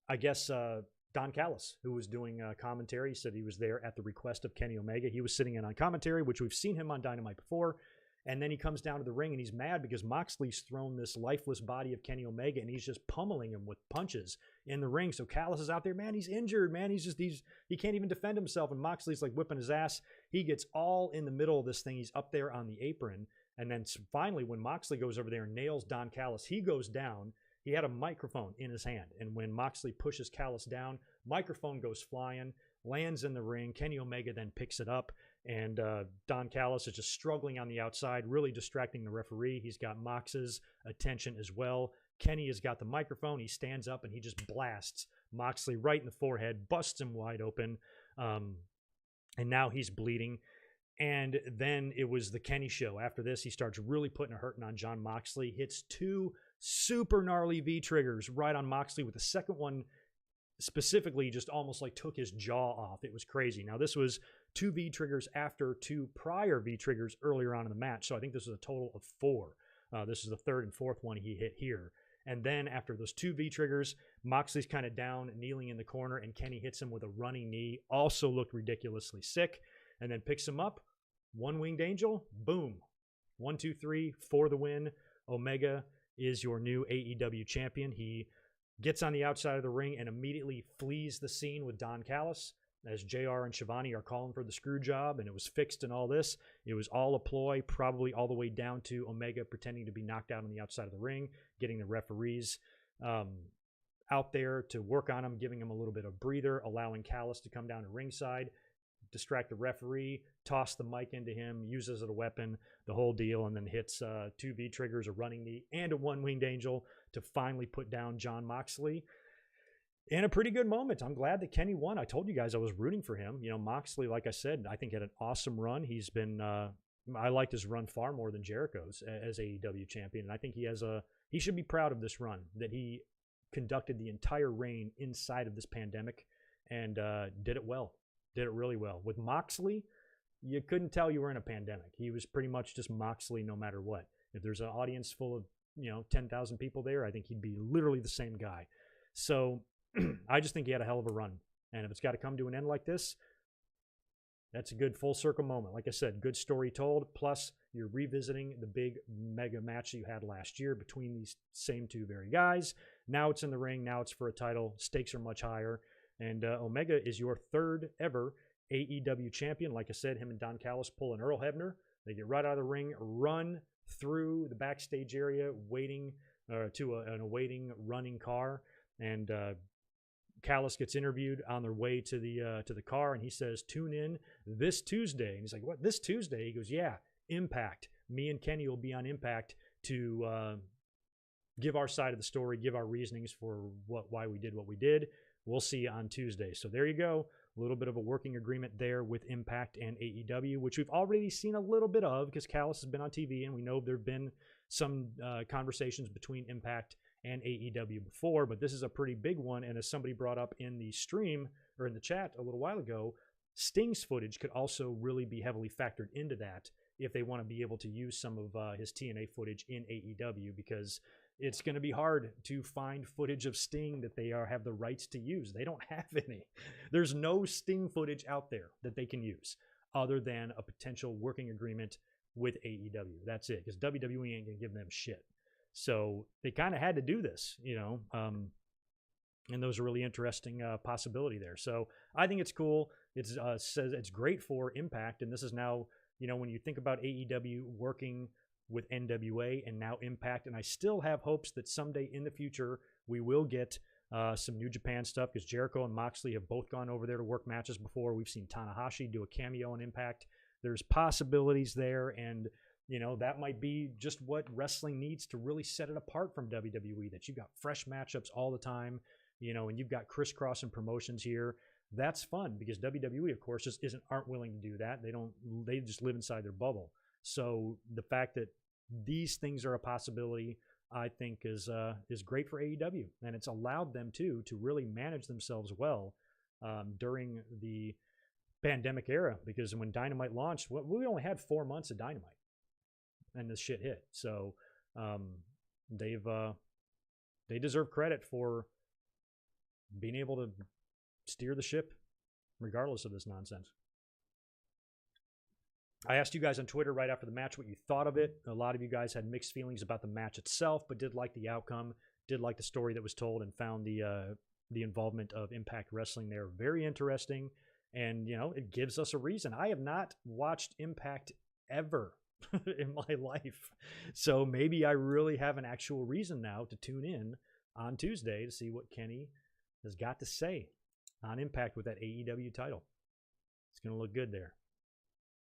I guess, Don Callis, who was doing commentary, said he was there at the request of Kenny Omega. He was sitting in on commentary, which we've seen him on Dynamite before. And then he comes down to the ring, and he's mad because Moxley's thrown this lifeless body of Kenny Omega, and he's just pummeling him with punches in the ring. So Callis is out there, man, he's injured, man. He can't even defend himself, and Moxley's like whipping his ass. He gets all in the middle of this thing. He's up there on the apron. And then finally, when Moxley goes over there and nails Don Callis, he goes down. He had a microphone in his hand, and when Moxley pushes Callis down, microphone goes flying, lands in the ring. Kenny Omega then picks it up, and Don Callis is just struggling on the outside, really distracting the referee. He's got Mox's attention as well. Kenny has got the microphone. He stands up, and he just blasts Moxley right in the forehead, busts him wide open, and now he's bleeding. And then it was the Kenny show. After this, he starts really putting a hurting on Jon Moxley, hits two super gnarly V-triggers right on Moxley, with the second one specifically just almost like took his jaw off. It was crazy. Now, this was two V-triggers after two prior V-triggers earlier on in the match, so I think this was a total of four. This is the third and fourth one he hit here. And then after those two V-triggers, Moxley's kind of down, kneeling in the corner, and Kenny hits him with a running knee. Also looked ridiculously sick, and then picks him up. One-winged angel, boom. 1, 2, 3 for the win. Omega is your new AEW champion. He gets on the outside of the ring and immediately flees the scene with Don Callis as JR and Shivani are calling for the screw job, and it was fixed and all this. It was all a ploy, probably all the way down to Omega pretending to be knocked out on the outside of the ring, getting the referees out there to work on him, giving him a little bit of breather, allowing Callis to come down to ringside, distract the referee, toss the mic into him, uses it as a weapon, the whole deal, and then hits two V-triggers, a running knee, and a one-winged angel to finally put down Jon Moxley. In a pretty good moment. I'm glad that Kenny won. I told you guys I was rooting for him. You know, Moxley, like I said, I think had an awesome run. He's been, I liked his run far more than Jericho's as AEW champion, and I think he should be proud of this run, that he conducted the entire reign inside of this pandemic and did it well. Did it really well. With Moxley, you couldn't tell you were in a pandemic. He was pretty much just Moxley no matter what. If there's an audience full of, 10,000 people there, I think he'd be literally the same guy. So I just think he had a hell of a run. And if it's got to come to an end like this, that's a good full circle moment. Like I said, good story told. Plus, you're revisiting the big mega match that you had last year between these same two very guys. Now it's in the ring. Now it's for a title. Stakes are much higher. And Omega is your third ever AEW champion. Like I said, him and Don Callis pull an Earl Hebner. They get right out of the ring, run through the backstage area, waiting to an awaiting running car. And Callis gets interviewed on their way to the car, and he says, "Tune in this Tuesday." And he's like, "What? This Tuesday?" He goes, "Yeah, Impact. Me and Kenny will be on Impact to give our side of the story, give our reasonings for why we did what we did. We'll see you on Tuesday." So there you go. A little bit of a working agreement there with Impact and AEW, which we've already seen a little bit of because Callis has been on TV, and we know there have been some conversations between Impact and AEW before, but this is a pretty big one. And as somebody brought up in the stream or in the chat a little while ago, Sting's footage could also really be heavily factored into that if they want to be able to use some of his TNA footage in AEW, because it's going to be hard to find footage of Sting that they have the rights to use. They don't have any. There's no Sting footage out there that they can use other than a potential working agreement with AEW. That's it, because WWE ain't going to give them shit. So they kind of had to do this, and there was a really interesting possibility there. So I think it's cool. Says it's great for Impact, and this is now, when you think about AEW working with NWA and now Impact, and I still have hopes that someday in the future we will get some New Japan stuff, because Jericho and Moxley have both gone over there to work matches before. We've seen Tanahashi do a cameo on Impact. There's possibilities there, and that might be just what wrestling needs to really set it apart from WWE, that you've got fresh matchups all the time, and you've got crisscrossing promotions here. That's fun, because WWE, of course, just aren't willing to do that. They just live inside their bubble. So the fact that these things are a possibility, I think is great for AEW, and it's allowed them to really manage themselves well during the pandemic era, because when Dynamite launched, we only had 4 months of Dynamite, and this shit hit. So they deserve credit for being able to steer the ship regardless of this nonsense. I asked you guys on Twitter right after the match what you thought of it. A lot of you guys had mixed feelings about the match itself, but did like the outcome, did like the story that was told, and found the involvement of Impact Wrestling there very interesting. And, it gives us a reason. I have not watched Impact ever in my life. So maybe I really have an actual reason now to tune in on Tuesday to see what Kenny has got to say on Impact with that AEW title. It's going to look good there.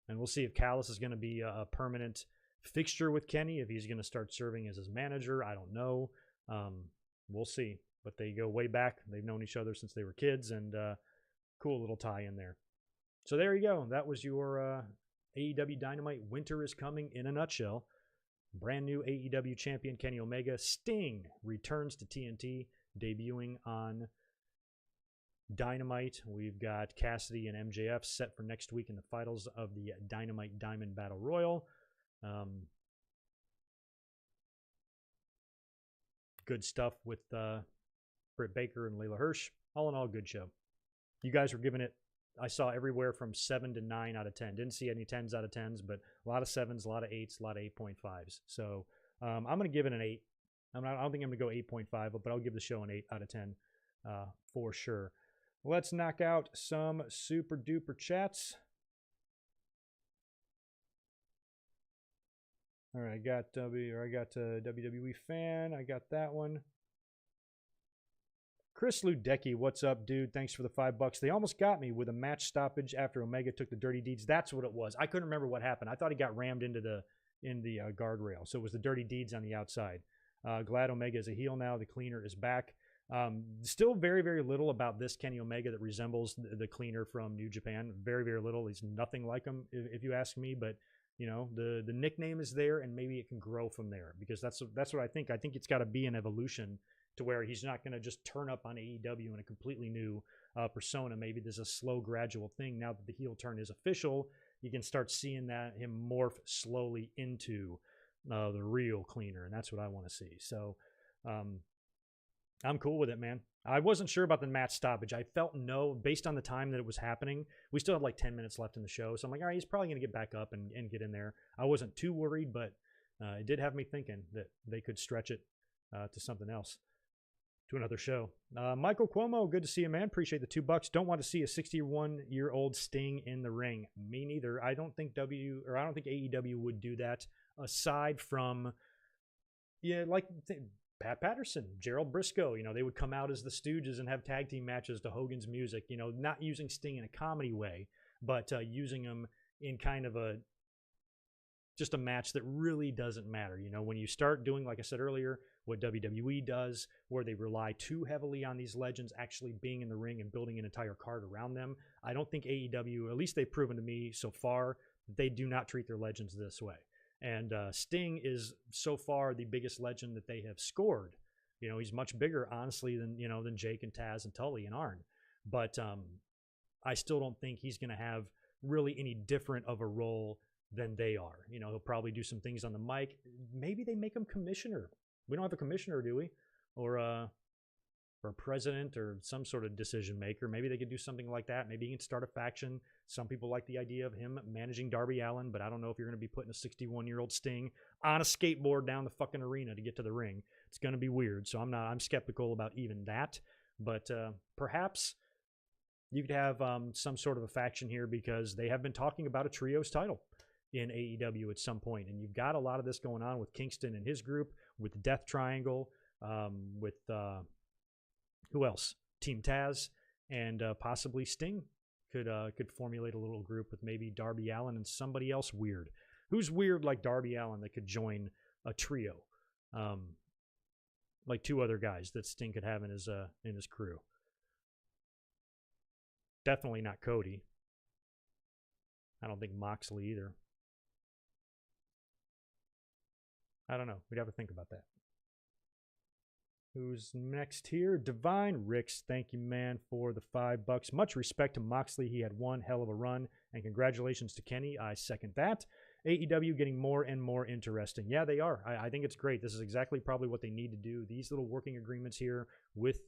And we'll see if Callis is going to be a permanent fixture with Kenny, if he's going to start serving as his manager. I don't know. We'll see. But they go way back. They've known each other since they were kids, and cool little tie in there. So there you go. That was your AEW Dynamite Winter is Coming in a nutshell. Brand new AEW champion Kenny Omega. Sting returns to TNT, debuting on Dynamite. We've got Cassidy and MJF set for next week in the finals of the Dynamite Diamond Battle Royal. Good stuff with Britt Baker and Layla Hirsch. All in all, good show. You guys were giving it, I saw everywhere from 7 to 9 out of 10. Didn't see any 10s out of 10s, but a lot of 7s, a lot of 8s, a lot of 8.5s. So I'm going to give it an 8. I don't think I'm going to go 8.5, but I'll give the show an 8 out of 10 for sure. Let's knock out some super duper chats. All right, I got WWE fan. I got that one. Chris Ludecki, what's up, dude? Thanks for the $5. They almost got me with a match stoppage after Omega took the dirty deeds. That's what it was. I couldn't remember what happened. I thought he got rammed into the guardrail. So it was the dirty deeds on the outside. Glad Omega is a heel now. The cleaner is back. Still very, very little about this Kenny Omega that resembles the cleaner from New Japan. Very, very little. He's nothing like him, if you ask me. But the nickname is there, and maybe it can grow from there, because that's what I think. I think it's got to be an evolution to where he's not going to just turn up on AEW in a completely new persona. Maybe there's a slow, gradual thing. Now that the heel turn is official, you can start seeing him morph slowly into the real cleaner, and that's what I want to see. So I'm cool with it, man. I wasn't sure about the match stoppage. I felt based on the time that it was happening. We still had like 10 minutes left in the show, so I'm like, all right, he's probably going to get back up and get in there. I wasn't too worried, but it did have me thinking that they could stretch it to something else, to another show. Michael Cuomo, good to see you, man. Appreciate the $2. Don't want to see a 61-year-old Sting in the ring. Me neither. I don't think AEW would do that, aside from Pat Patterson, Gerald Briscoe. They would come out as the Stooges and have tag team matches to Hogan's music. Not using Sting in a comedy way, but using him in kind of a just a match that really doesn't matter. You know, when you start doing, like I said earlier, what WWE does, where they rely too heavily on these legends actually being in the ring and building an entire card around them, I don't think AEW, at least they've proven to me so far, that they do not treat their legends this way. And Sting is so far the biggest legend that they have scored. You know, he's much bigger, honestly, than Jake and Taz and Tully and Arn. But I still don't think he's going to have really any different of a role than they are. You know, he'll probably do some things on the mic. Maybe they make him commissioner. We don't have a commissioner, do we? Or a president or some sort of decision maker. Maybe they could do something like that. Maybe he can start a faction. Some people like the idea of him managing Darby Allin, but I don't know if you're going to be putting a 61-year-old Sting on a skateboard down the fucking arena to get to the ring. It's going to be weird. So I'm skeptical about even that. But perhaps you could have some sort of a faction here, because they have been talking about a trios title in AEW at some point. And you've got a lot of this going on with Kingston and his group, with Death Triangle, with who else? Team Taz, and possibly Sting could formulate a little group with maybe Darby Allin and somebody else weird. Who's weird like Darby Allin that could join a trio? Like two other guys that Sting could have in his crew. Definitely not Cody. I don't think Moxley either. I don't know. We'd have to think about that. Who's next here? Divine Ricks. Thank you, man, for the $5. Much respect to Moxley. He had one hell of a run. And congratulations to Kenny. I second that. AEW getting more and more interesting. Yeah, they are. I think it's great. This is exactly probably what they need to do. These little working agreements here with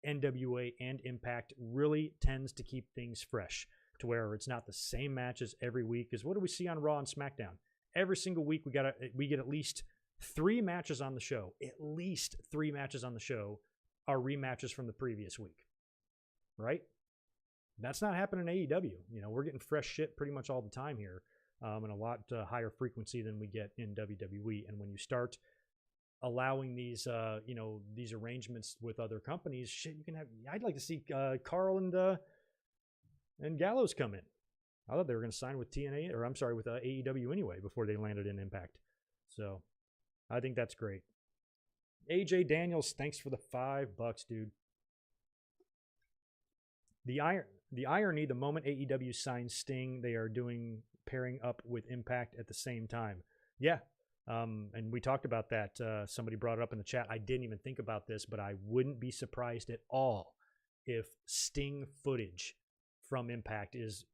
NWA and Impact really tends to keep things fresh, to where it's not the same matches every week. Because what do we see on Raw and SmackDown? Every single week we get at least 3 matches on the show. At least 3 matches on the show are rematches from the previous week, right? That's not happening in AEW. You know, we're getting fresh shit pretty much all the time here, and a lot higher frequency than we get in WWE. And when you start allowing these, these arrangements with other companies, shit, you can have. I'd like to see Carl and Gallows come in. I thought they were going to sign with TNA, or I'm sorry, with AEW anyway before they landed in Impact. So I think that's great. AJ Daniels, thanks for the $5, dude. The irony, the moment AEW signs Sting, they are pairing up with Impact at the same time. Yeah. And we talked about that. Somebody brought it up in the chat. I didn't even think about this, but I wouldn't be surprised at all if Sting footage from Impact is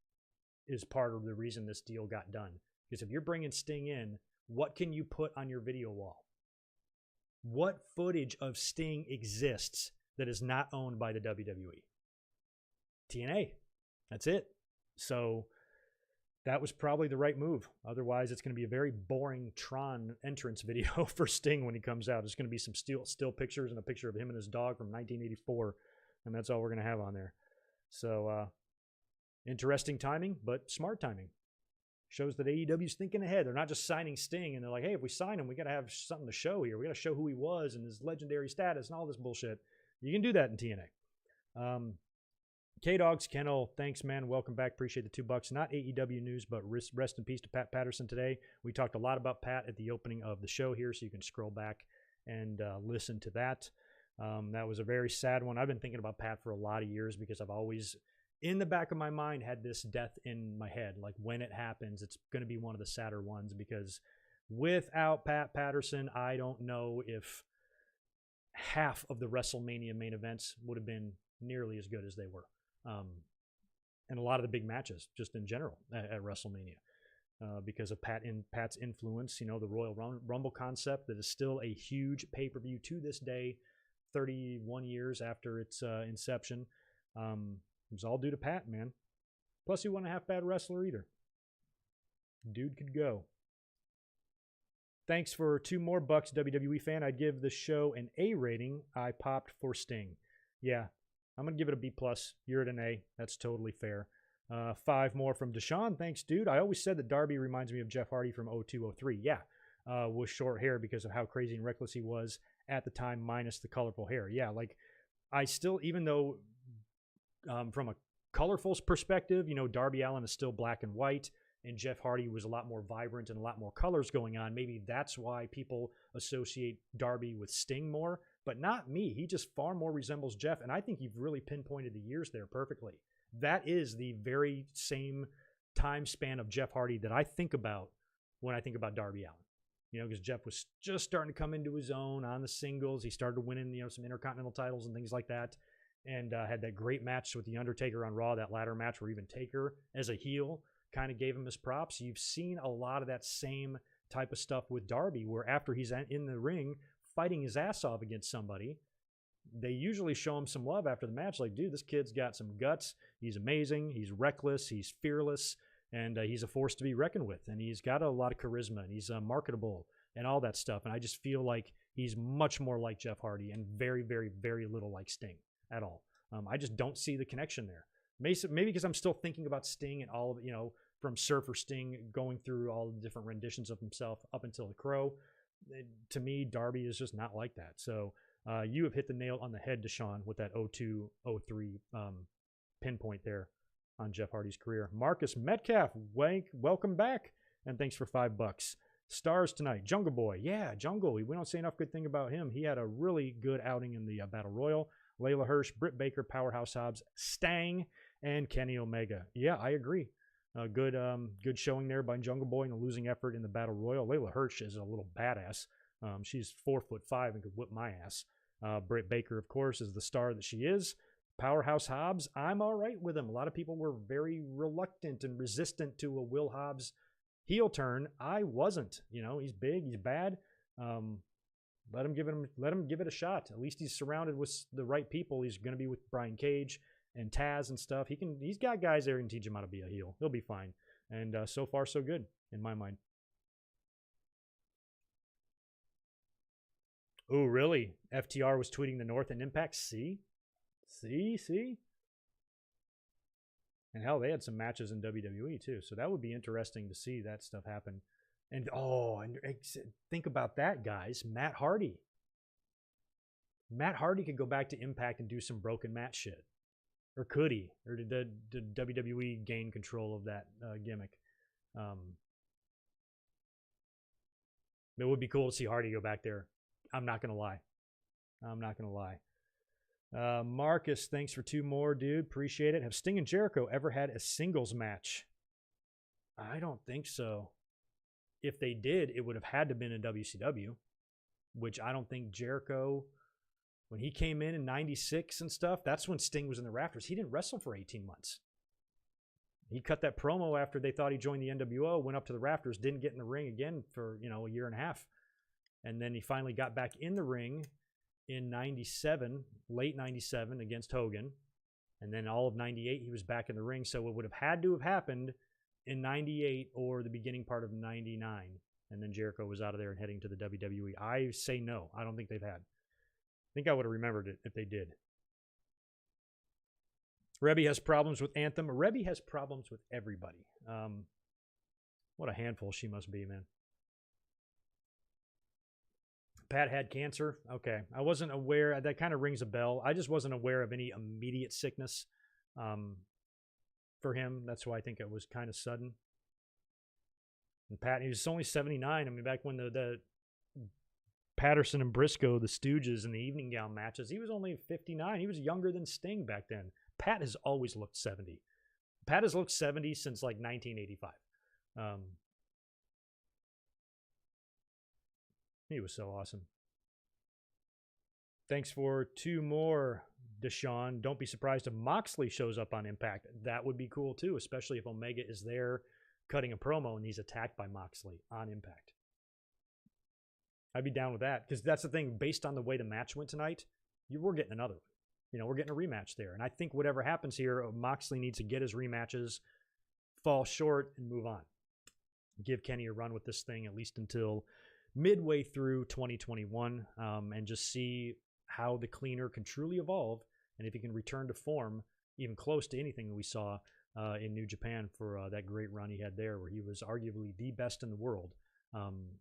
part of the reason this deal got done. Because if you're bringing Sting in, what can you put on your video wall? What footage of Sting exists that is not owned by the WWE? TNA. That's it. So that was probably the right move. Otherwise, it's going to be a very boring Tron entrance video for Sting when he comes out. It's going to be some still pictures and a picture of him and his dog from 1984, and that's all we're going to have on there. So interesting timing, but smart timing. Shows that AEW's thinking ahead. They're not just signing Sting, and they're like, hey, if we sign him, we got to have something to show here. We got to show who he was and his legendary status and all this bullshit. You can do that in TNA. K-Dog's Kennel, thanks, man. Welcome back. Appreciate the $2. Not AEW news, but rest in peace to Pat Patterson today. We talked a lot about Pat at the opening of the show here, so you can scroll back and listen to that. That was a very sad one. I've been thinking about Pat for a lot of years because I've always, in the back of my mind, had this death in my head. Like, when it happens, it's going to be one of the sadder ones, because without Pat Patterson, I don't know if half of the WrestleMania main events would have been nearly as good as they were. And a lot of the big matches just in general at WrestleMania, because of Pat's influence, the Royal Rumble concept that is still a huge pay-per-view to this day, 31 years after its inception. It was all due to Pat, man. Plus, he wasn't a half-bad wrestler either. Dude could go. Thanks for $2 more, WWE fan. I'd give the show an A rating. I popped for Sting. Yeah. I'm going to give it a B+. You're at an A. That's totally fair. 5 more from Deshaun. Thanks, dude. I always said that Darby reminds me of Jeff Hardy from 02-03. Yeah, with short hair because of how crazy and reckless he was at the time, minus the colorful hair. Yeah, like, I still, even though from a colorful perspective, Darby Allin is still black and white. and Jeff Hardy was a lot more vibrant and a lot more colors going on. Maybe that's why people associate Darby with Sting more, but not me. He just far more resembles Jeff, and I think you've really pinpointed the years there perfectly. That is the very same time span of Jeff Hardy that I think about when I think about Darby Allin. You know, because Jeff was just starting to come into his own on the singles. He started winning, you know, some Intercontinental titles and things like that, and had that great match with The Undertaker on Raw, that ladder match where even Taker, as a heel, kind of gave him his props. You've seen a lot of that same type of stuff with Darby, where after he's in the ring fighting his ass off against somebody, they usually show him some love after the match. Like, dude, this kid's got some guts. He's amazing. He's reckless. He's fearless. And he's a force to be reckoned with. And he's got a lot of charisma. And he's marketable and all that stuff. And I just feel like he's much more like Jeff Hardy and very, very, very little like Sting at all. I just don't see the connection there. Maybe because I'm still thinking about Sting and all of it, you know, from Surfer Sting going through all the different renditions of himself up until the Crow. To me, Darby is just not like that. So you have hit the nail on the head, Deshaun, with that 02-03 pinpoint there on Jeff Hardy's career. Marcus Metcalf, welcome back, and thanks for $5. Stars tonight, Jungle Boy. Yeah, Jungle. We don't say enough good thing about him. He had a really good outing in the Battle Royal. Layla Hirsch, Britt Baker, Powerhouse Hobbs, Stang, and Kenny Omega. Yeah, I agree. Good showing there by Jungle Boy in a losing effort in the Battle Royal. Layla Hirsch is a little badass. She's 4'5" and could whip my ass. Britt Baker, of course, is the star that she is. Powerhouse Hobbs, I'm all right with him. A lot of people were very reluctant and resistant to a Will Hobbs heel turn. I wasn't. You know, he's big, he's bad. Let him give it a shot. At least he's surrounded with the right people. He's going to be with Brian Cage and Taz and stuff. He's got guys there who can teach him how to be a heel. He'll be fine. And so far, so good in my mind. Oh, really? FTR was tweeting the North and Impact. See? And hell, they had some matches in WWE too. So that would be interesting to see that stuff happen. And think about that, guys. Matt Hardy. Matt Hardy could go back to Impact and do some broken match shit. Or could he? Or did WWE gain control of that gimmick? It would be cool to see Hardy go back there. I'm not going to lie. Marcus, thanks for 2 more, dude. Appreciate it. Have Sting and Jericho ever had a singles match? I don't think so. If they did, it would have had to have been in WCW, which I don't think Jericho, when he came in 96 and stuff, that's when Sting was in the rafters. He didn't wrestle for 18 months. He cut that promo after they thought he joined the NWO, went up to the rafters, didn't get in the ring again for, a year and a half. And then he finally got back in the ring in 97, late 97 against Hogan. And then all of 98, he was back in the ring. So it would have had to have happened in 98 or the beginning part of 99. And then Jericho was out of there and heading to the WWE. I say no. I don't think they've had. I think I would have remembered it if they did. Rebby has problems with Anthem. Rebby has problems with everybody. What a handful she must be, man. Pat had cancer. Okay. I wasn't aware. That kind of rings a bell. I just wasn't aware of any immediate sickness for him. That's why I think it was kind of sudden. And Pat, he was only 79. I mean, back when the Patterson and Briscoe, the Stooges, in the evening gown matches, he was only 59. He was younger than Sting back then. Pat has always looked 70. Pat has looked 70 since like 1985. He was so awesome. Thanks for 2 more, Deshaun. Don't be surprised if Moxley shows up on Impact. That would be cool too, especially if Omega is there cutting a promo and he's attacked by Moxley on Impact. I'd be down with that because that's the thing. Based on the way the match went tonight, we're getting another one. We're getting a rematch there. And I think whatever happens here, Moxley needs to get his rematches, fall short, and move on. Give Kenny a run with this thing at least until midway through 2021 and just see how the cleaner can truly evolve and if he can return to form even close to anything we saw in New Japan for that great run he had there where he was arguably the best in the world.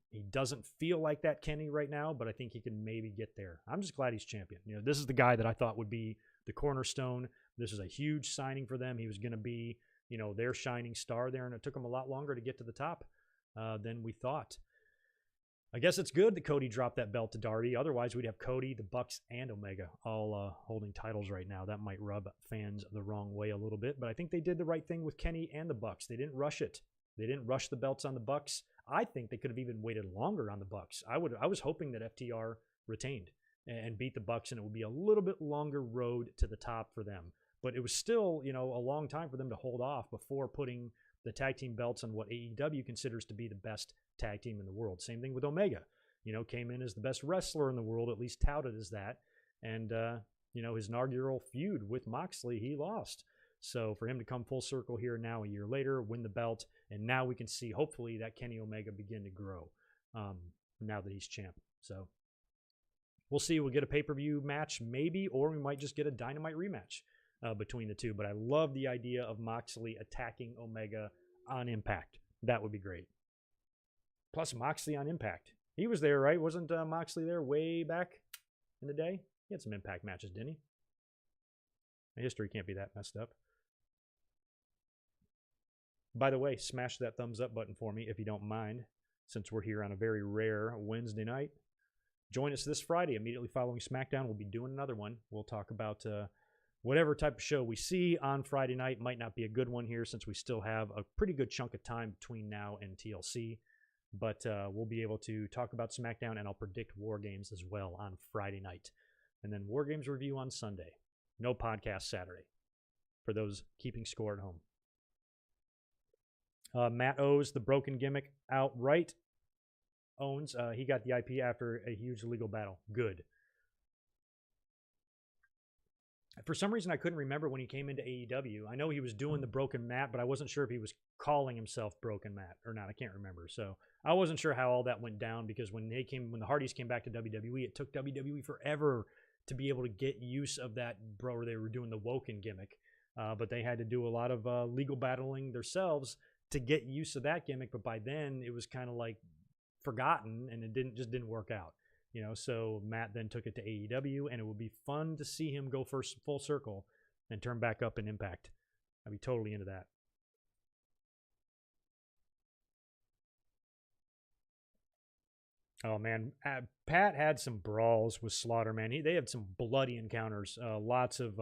He doesn't feel like that Kenny right now, but I think he can maybe get there. I'm just glad he's champion. This is the guy that I thought would be the cornerstone. This is a huge signing for them. He was going to be their shining star there, and it took them a lot longer to get to the top than we thought. I guess it's good that Cody dropped that belt to Darby. Otherwise, we'd have Cody, the Bucks, and Omega all holding titles right now. That might rub fans the wrong way a little bit, but I think they did the right thing with Kenny and the Bucks. They didn't rush it. They didn't rush the belts on the Bucks. I think they could have even waited longer on the Bucks. I was hoping that FTR retained and beat the Bucks, and it would be a little bit longer road to the top for them. But it was still, a long time for them to hold off before putting the tag team belts on what AEW considers to be the best tag team in the world. Same thing with Omega. Came in as the best wrestler in the world, at least touted as that. And, his inaugural feud with Moxley, he lost. So for him to come full circle here now a year later, win the belt, and now we can see, hopefully, that Kenny Omega begin to grow now that he's champ. So we'll see. We'll get a pay-per-view match maybe, or we might just get a Dynamite rematch between the two. But I love the idea of Moxley attacking Omega on Impact. That would be great. Plus Moxley on Impact. He was there, right? Wasn't Moxley there way back in the day? He had some Impact matches, didn't he? My history can't be that messed up. By the way, smash that thumbs up button for me if you don't mind, since we're here on a very rare Wednesday night. Join us this Friday, immediately following SmackDown. We'll be doing another one. We'll talk about whatever type of show we see on Friday night. Might not be a good one here since we still have a pretty good chunk of time between now and TLC. But we'll be able to talk about SmackDown, and I'll predict War Games as well on Friday night. And then War Games review on Sunday. No podcast Saturday for those keeping score at home. Matt owes the broken gimmick outright. Owns. He got the IP after a huge legal battle. Good. For some reason, I couldn't remember when he came into AEW. I know he was doing the Broken Matt, but I wasn't sure if he was calling himself Broken Matt or not. I can't remember. So I wasn't sure how all that went down, because when the Hardys came back to WWE, it took WWE forever to be able to get use of that, where they were doing the Woken gimmick. But they had to do a lot of legal battling themselves to get use of that gimmick. But by then, it was kind of like forgotten, and it didn't work out. So Matt then took it to AEW, and it would be fun to see him go full circle and turn back up in Impact. I'd be totally into that. Oh, man. Pat had some brawls with Slaughter, man. They had some bloody encounters. Lots of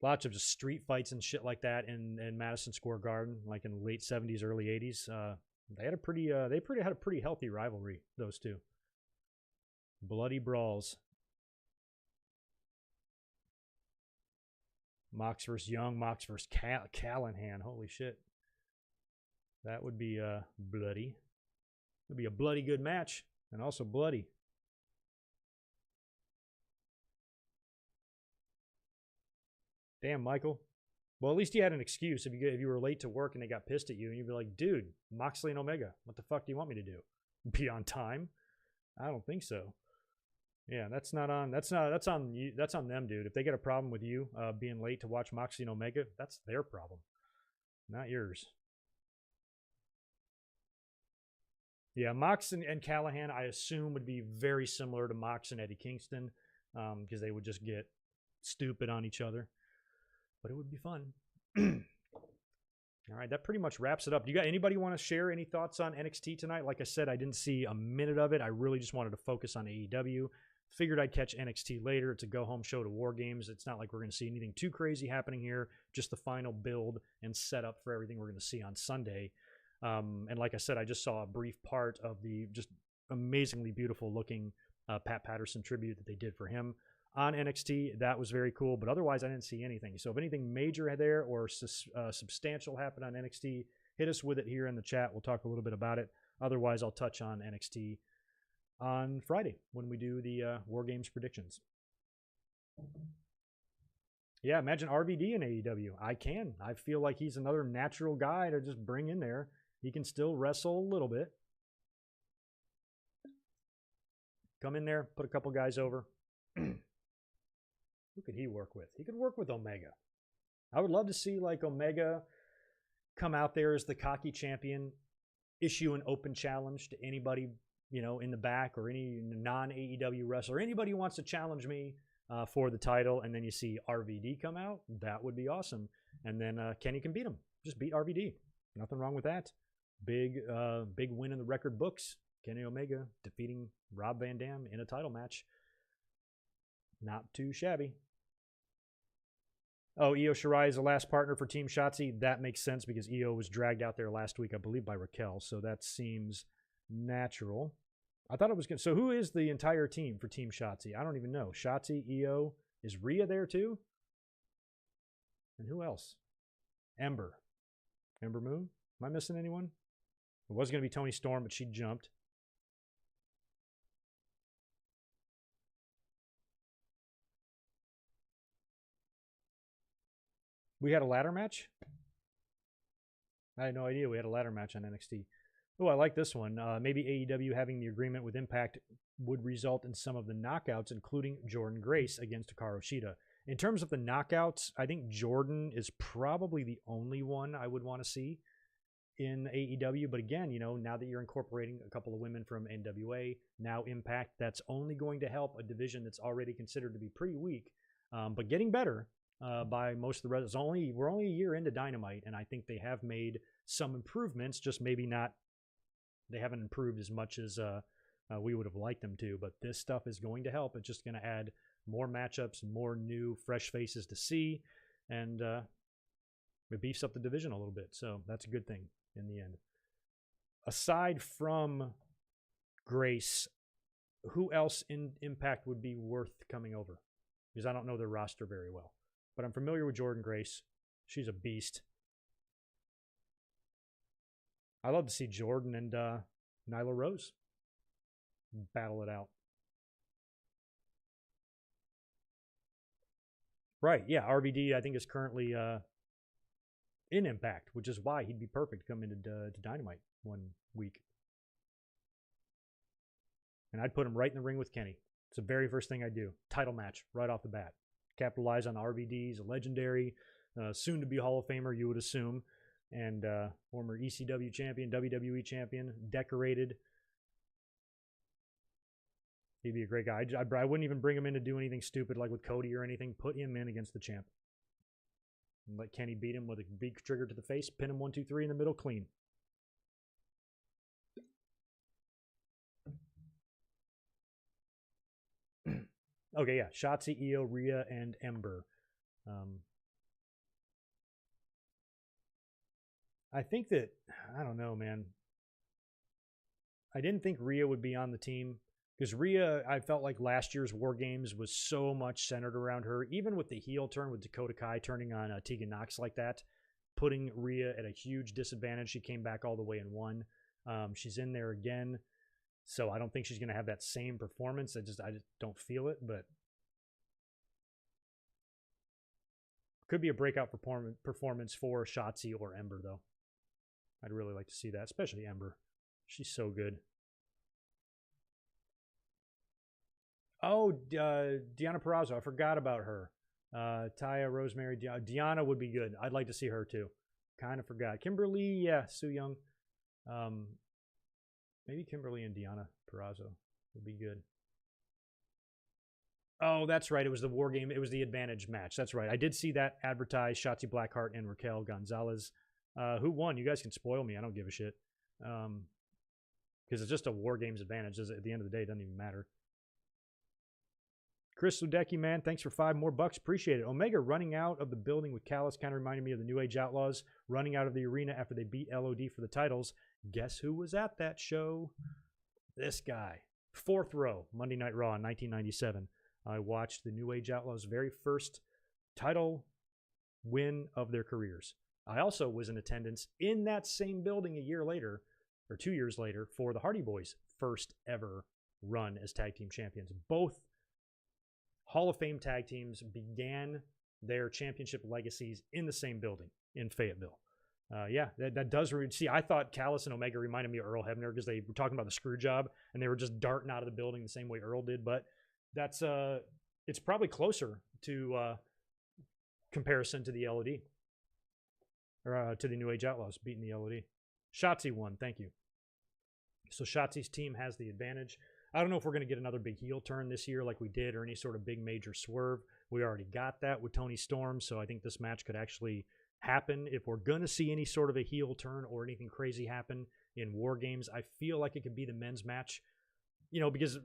just street fights and shit like that in Madison Square Garden, like in the late 70s, early 80s. They had a pretty healthy rivalry, those two. Bloody brawls. Mox versus Young, Mox versus Callahan. Holy shit. That would be bloody. It would be a bloody good match, and also bloody. Damn, Michael. Well, at least you had an excuse. If you were late to work and they got pissed at you, and you'd be like, dude, Moxley and Omega, what the fuck do you want me to do? Be on time? I don't think so. Yeah, that's on you. That's on them, dude. If they get a problem with you being late to watch Moxley and Omega, that's their problem, not yours. Yeah, Mox and Callahan, I assume, would be very similar to Mox and Eddie Kingston, because they would just get stupid on each other. But it would be fun. All right, that pretty much wraps it up. Do you got anybody want to share any thoughts on NXT tonight? Like I said, I didn't see a minute of it. I really just wanted to focus on AEW. Figured I'd catch NXT later. It's a go-home show to War Games. It's not like we're going to see anything too crazy happening here. Just the final build and setup for everything we're going to see on Sunday. And like I said, I just saw a brief part of the just amazingly beautiful looking Pat Patterson tribute that they did for him on NXT. That was very cool, but otherwise I didn't see anything. So if anything major there or substantial happened on NXT, hit us with it here in the chat. We'll talk a little bit about it. Otherwise, I'll touch on NXT on Friday when we do the War Games predictions. Yeah, imagine RVD in AEW. I feel like he's another natural guy to just bring in there. He can still wrestle a little bit. Come in there, put a couple guys over. Who could he work with? He could work with Omega. I would love to see like Omega come out there as the cocky champion, issue an open challenge to anybody, in the back, or any non-AEW wrestler. Anybody who wants to challenge me for the title, and then you see RVD come out. That would be awesome. And then Kenny can beat him. Just beat RVD. Nothing wrong with that. Big win in the record books. Kenny Omega defeating Rob Van Dam in a title match. Not too shabby. Oh, Io Shirai is the last partner for Team Shotzi. That makes sense because Io was dragged out there last week, I believe, by Raquel. So that seems natural. I thought it was good. So who is the entire team for Team Shotzi? I don't even know. Shotzi, Io. Is Rhea there too? And who else? Ember. Ember Moon? Am I missing anyone? It was going to be Toni Storm, but she jumped. We had a ladder match? I had no idea we had a ladder match on NXT. Oh, I like this one. Maybe AEW having the agreement with Impact would result in some of the knockouts, including Jordan Grace against Hikaru Shida. In terms of the knockouts, I think Jordan is probably the only one I would want to see in AEW. But again, you know, now that you're incorporating a couple of women from NWA, now Impact, that's only going to help a division that's already considered to be pretty weak, but getting better by most of the rest. We're only a year into Dynamite, and I think they have made some improvements, just maybe not. They haven't improved as much as we would have liked them to, but this stuff is going to help. It's just going to add more matchups, more new, fresh faces to see, and it beefs up the division a little bit. So that's a good thing in the end. Aside from Grace, who else in Impact would be worth coming over? Because I don't know their roster very well, but I'm familiar with Jordan Grace. She's a beast. I love to see Jordan and Nyla Rose battle it out. Right, yeah, RVD I think is currently in Impact, which is why he'd be perfect to come into to Dynamite one week. And I'd put him right in the ring with Kenny. It's the very first thing I do. Title match right off the bat. Capitalize on RVD's legendary, soon-to-be Hall of Famer, you would assume, and former ECW champion, WWE champion, decorated. He'd be a great guy. I wouldn't even bring him in to do anything stupid like with Cody or anything. Put him in against the champ. And let Kenny beat him with a big trigger to the face, pin him 1, 2, 3 in the middle, clean. Okay, yeah. Shotzi, Io, Rhea, and Ember. I think that, I don't know, man. I didn't think Rhea would be on the team because Rhea, I felt like last year's War Games was so much centered around her. Even with the heel turn with Dakota Kai turning on Tegan Nox like that, putting Rhea at a huge disadvantage. She came back all the way and won. She's in there again. So I don't think she's going to have that same performance. I just don't feel it, but could be a breakout performance for Shotzi or Ember, though. I'd really like to see that, especially Ember. She's so good. Oh, Deonna Purrazzo. I forgot about her. Taya, Rosemary, Deonna would be good. I'd like to see her, too. Kind of forgot. Kimberly, yeah, Su Yung. Maybe Kimberly and Deonna Purrazzo would be good. Oh, that's right. It was the War Game. It was the Advantage match. That's right. I did see that advertised. Shotzi Blackheart and Raquel Gonzalez. Who won? You guys can spoil me. I don't give a shit. Because it's just a War Games Advantage. At the end of the day, it doesn't even matter. Chris Ludecki, man, thanks for $5 more. Appreciate it. Omega running out of the building with Callis kind of reminded me of the New Age Outlaws running out of the arena after they beat LOD for the titles. Guess who was at that show? This guy. 4th row, Monday Night Raw in 1997. I watched the New Age Outlaws' very first title win of their careers. I also was in attendance in that same building a year later, or 2 years later, for the Hardy Boys' first ever run as tag team champions. Both Hall of Fame tag teams began their championship legacies in the same building in Fayetteville. Yeah, that does. See, I thought Callis and Omega reminded me of Earl Hebner because they were talking about the screw job and they were just darting out of the building the same way Earl did. But that's it's probably closer to comparison to the LOD or to the New Age Outlaws beating the LOD. Shotzi won. Thank you. So Shotzi's team has the advantage. I don't know if we're going to get another big heel turn this year like we did or any sort of big major swerve. We already got that with Toni Storm, so I think this match could actually happen, if we're going to see any sort of a heel turn or anything crazy happen in War Games, I feel like it could be the men's match, because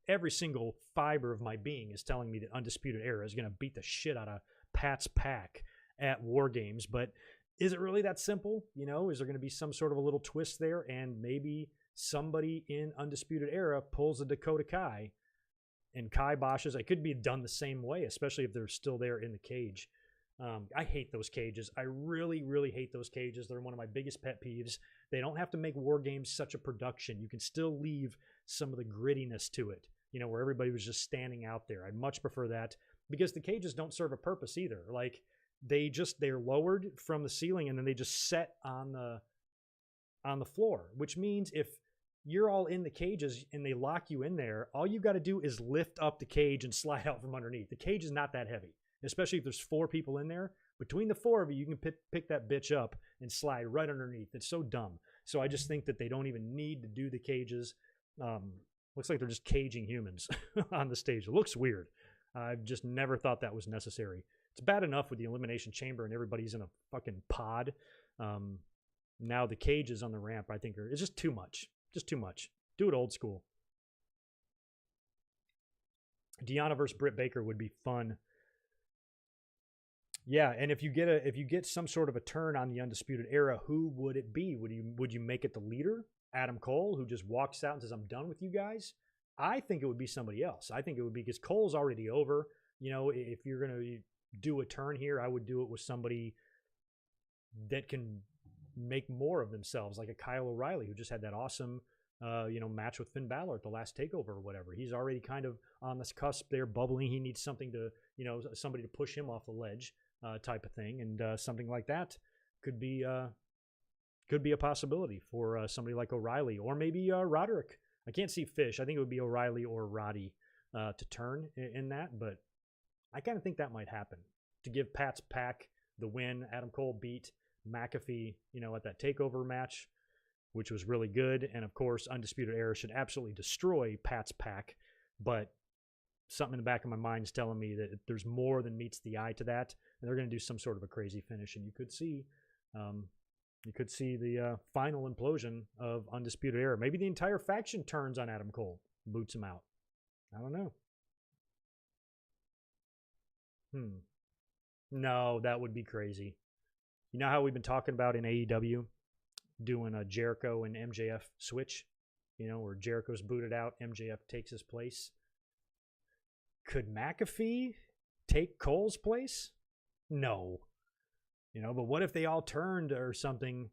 every single fiber of my being is telling me that Undisputed Era is going to beat the shit out of Pat's Pack at War Games. But is it really that simple? Is there going to be some sort of a little twist there, and maybe somebody in Undisputed Era pulls a Dakota Kai and Kai boshes? It could be done the same way, especially if they're still there in the cage. I hate those cages. I really, really hate those cages. They're one of my biggest pet peeves. They don't have to make War Games such a production. You can still leave some of the grittiness to it, where everybody was just standing out there. I'd much prefer that, because the cages don't serve a purpose either. Like, they're lowered from the ceiling and then they just set on the floor, which means if you're all in the cages and they lock you in there, all you got to do is lift up the cage and slide out from underneath. The cage is not that heavy, especially if there's 4 people in there. Between the 4 of you, you can pick that bitch up and slide right underneath. It's so dumb. So I just think that they don't even need to do the cages. Looks like they're just caging humans on the stage. It looks weird. I've just never thought that was necessary. It's bad enough with the Elimination Chamber and everybody's in a fucking pod. Now the cages on the ramp, I think, it's just too much. Just too much. Do it old school. Deanna versus Britt Baker would be fun. Yeah, and if you get some sort of a turn on the Undisputed Era, who would it be? Would you make it the leader, Adam Cole, who just walks out and says, "I'm done with you guys"? I think it would be somebody else. I think it would be, because Cole's already over. If you're gonna do a turn here, I would do it with somebody that can make more of themselves, like a Kyle O'Reilly, who just had that awesome match with Finn Balor at the last takeover or whatever. He's already kind of on this cusp there, bubbling. He needs something to, somebody to push him off the ledge, type of thing. And something like that could be a possibility for somebody like O'Reilly, or maybe Roderick. I can't see Fish. I think it would be O'Reilly or Roddy to turn in that, but I kind of think that might happen to give Pat's Pack the win. Adam Cole beat McAfee, at that takeover match, which was really good. And of course, Undisputed Era should absolutely destroy Pat's Pack, but something in the back of my mind is telling me that there's more than meets the eye to that, and they're going to do some sort of a crazy finish, and you could see the final implosion of Undisputed Era. Maybe the entire faction turns on Adam Cole, boots him out. I don't know. No, that would be crazy. You know how we've been talking about in AEW doing a Jericho and MJF switch, where Jericho's booted out, MJF takes his place. Could McAfee take Cole's place? No. But what if they all turned or something?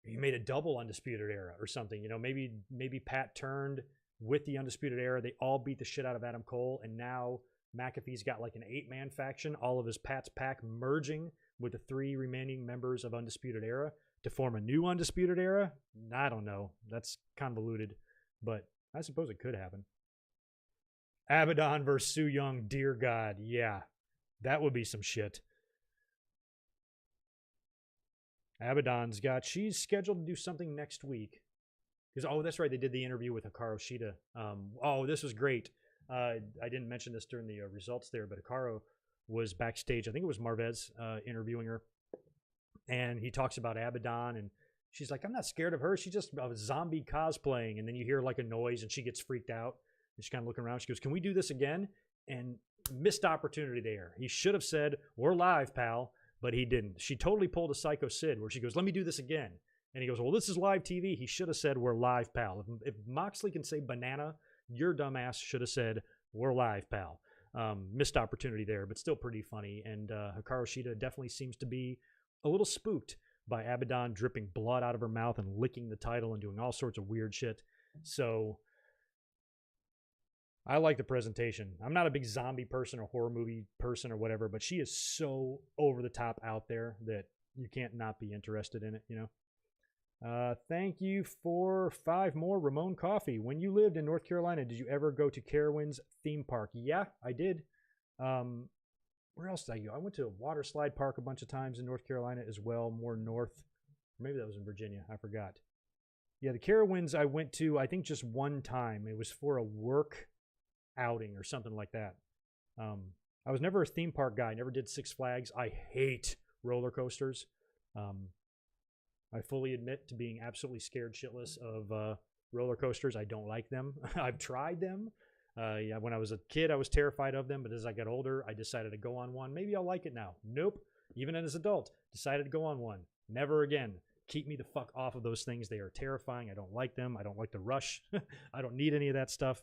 You made a double Undisputed Era or something. Maybe Pat turned with the Undisputed Era. They all beat the shit out of Adam Cole, and now McAfee's got like an 8-man faction, all of his Pat's Pack merging with the 3 remaining members of Undisputed Era to form a new Undisputed Era. I don't know. That's convoluted, but I suppose it could happen. Abaddon versus Su Yung, dear God. Yeah, that would be some shit. She's scheduled to do something next week. Because, that's right, they did the interview with Hikaru Shida. This was great. I didn't mention this during the results there, but Hikaru was backstage. I think it was Marvez interviewing her. And he talks about Abaddon, and she's like, "I'm not scared of her. She's just a zombie cosplaying." And then you hear like a noise, and she gets freaked out. And she's kind of looking around. She goes, "Can we do this again?" And missed opportunity there. He should have said, "We're live, pal," but he didn't. She totally pulled a Psycho Sid, where she goes, "Let me do this again." And he goes, "Well, this is live TV." He should have said, "We're live, pal." If Moxley can say banana, your dumbass should have said, "We're live, pal." Missed opportunity there, but still pretty funny. And Hikaru Shida definitely seems to be a little spooked by Abaddon dripping blood out of her mouth and licking the title and doing all sorts of weird shit. So I like the presentation. I'm not a big zombie person or horror movie person or whatever, but she is so over the top out there that you can't not be interested in it, Thank you for 5 more. Ramon Coffee. When you lived in North Carolina, did you ever go to Carowinds theme park? Yeah, I did. Where else did I go? I went to a water slide park a bunch of times in North Carolina as well, more north. Maybe that was in Virginia. I forgot. Yeah, the Carowinds I went to, I think, just one time. It was for a work outing or something like that. I was never a theme park guy. Never did Six Flags. I hate roller coasters. I fully admit to being absolutely scared shitless of roller coasters. I don't like them. I've tried them. Yeah, when I was a kid, I was terrified of them. But as I got older, I decided to go on one. Maybe I'll like it now. Nope. Even as an adult, decided to go on one. Never again. Keep me the fuck off of those things. They are terrifying. I don't like them. I don't like the rush. I don't need any of that stuff.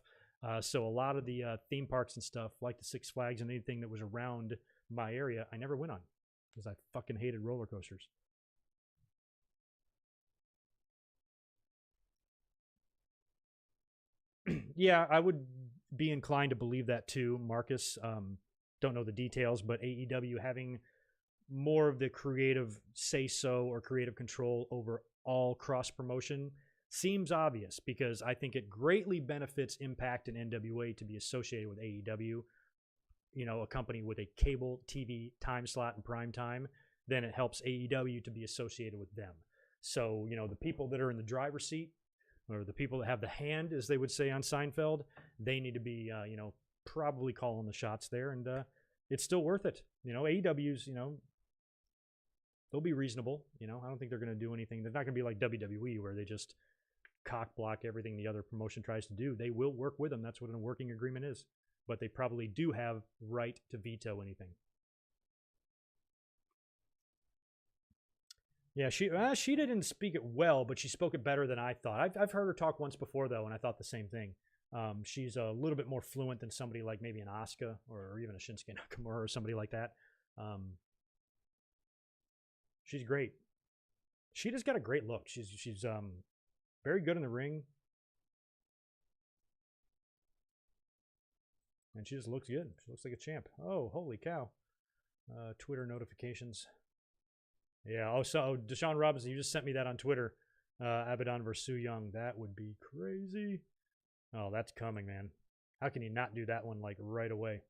So a lot of the theme parks and stuff, like the Six Flags and anything that was around my area, I never went on because I fucking hated roller coasters. Yeah, I would be inclined to believe that too, Marcus. Don't know the details, but AEW having more of the creative say so or creative control over all cross promotion seems obvious because I think it greatly benefits Impact and NWA to be associated with AEW, you know, a company with a cable TV time slot and prime time. Then it helps AEW to be associated with them. So, you know, the people that are in the driver's seat or the people that have the hand, as they would say on Seinfeld, they need to be, you know, probably calling the shots there. And it's still worth it. You know, AEW's, you know, they'll be reasonable. You know, I don't think they're going to do anything. They're not going to be like WWE where they just cock block everything the other promotion tries to do. They will work with them. That's what a working agreement is. But they probably do have right to veto anything. Yeah, she didn't speak it well, but she spoke it better than I thought. I've heard her talk once before though, and I thought the same thing. She's a little bit more fluent than somebody like maybe an Asuka or even a Shinsuke Nakamura or somebody like that. She's great. She just got a great look. She's very good in the ring, and she just looks good. She looks like a champ. Oh, holy cow! Twitter notifications. Yeah. Oh, so Deshaun Robinson, you just sent me that on Twitter. Abaddon versus Su Yung. That would be crazy. Oh, that's coming, man. How can you not do that one like right away?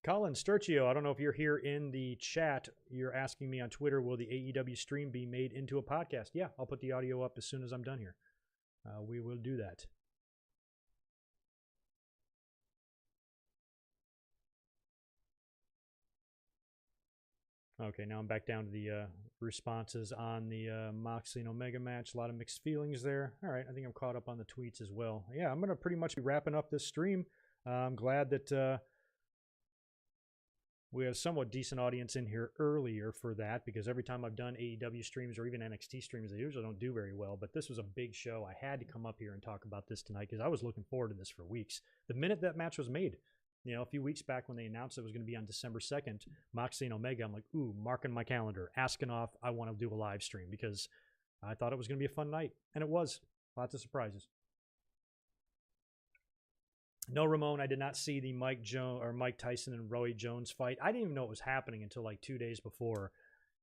Colin Sturcio, I don't know if you're here in the chat. You're asking me on Twitter, will the AEW stream be made into a podcast? Yeah, I'll put the audio up as soon as I'm done here. We will do that. Okay, now I'm back down to the responses on the Moxley and Omega match. A lot of mixed feelings there. All right, I think I'm caught up on the tweets as well. Yeah, I'm going to pretty much be wrapping up this stream. I'm glad that we had a somewhat decent audience in here earlier for that because every time I've done AEW streams or even NXT streams, they usually don't do very well. But this was a big show. I had to come up here and talk about this tonight because I was looking forward to this for weeks. The minute that match was made, you know, a few weeks back when they announced it was going to be on December 2nd, Moxley and Omega, I'm like, ooh, marking my calendar, asking off, I want to do a live stream because I thought it was going to be a fun night. And it was. Lots of surprises. No, Ramon, I did not see the Mike Tyson and Roy Jones fight. I didn't even know it was happening until like 2 days before.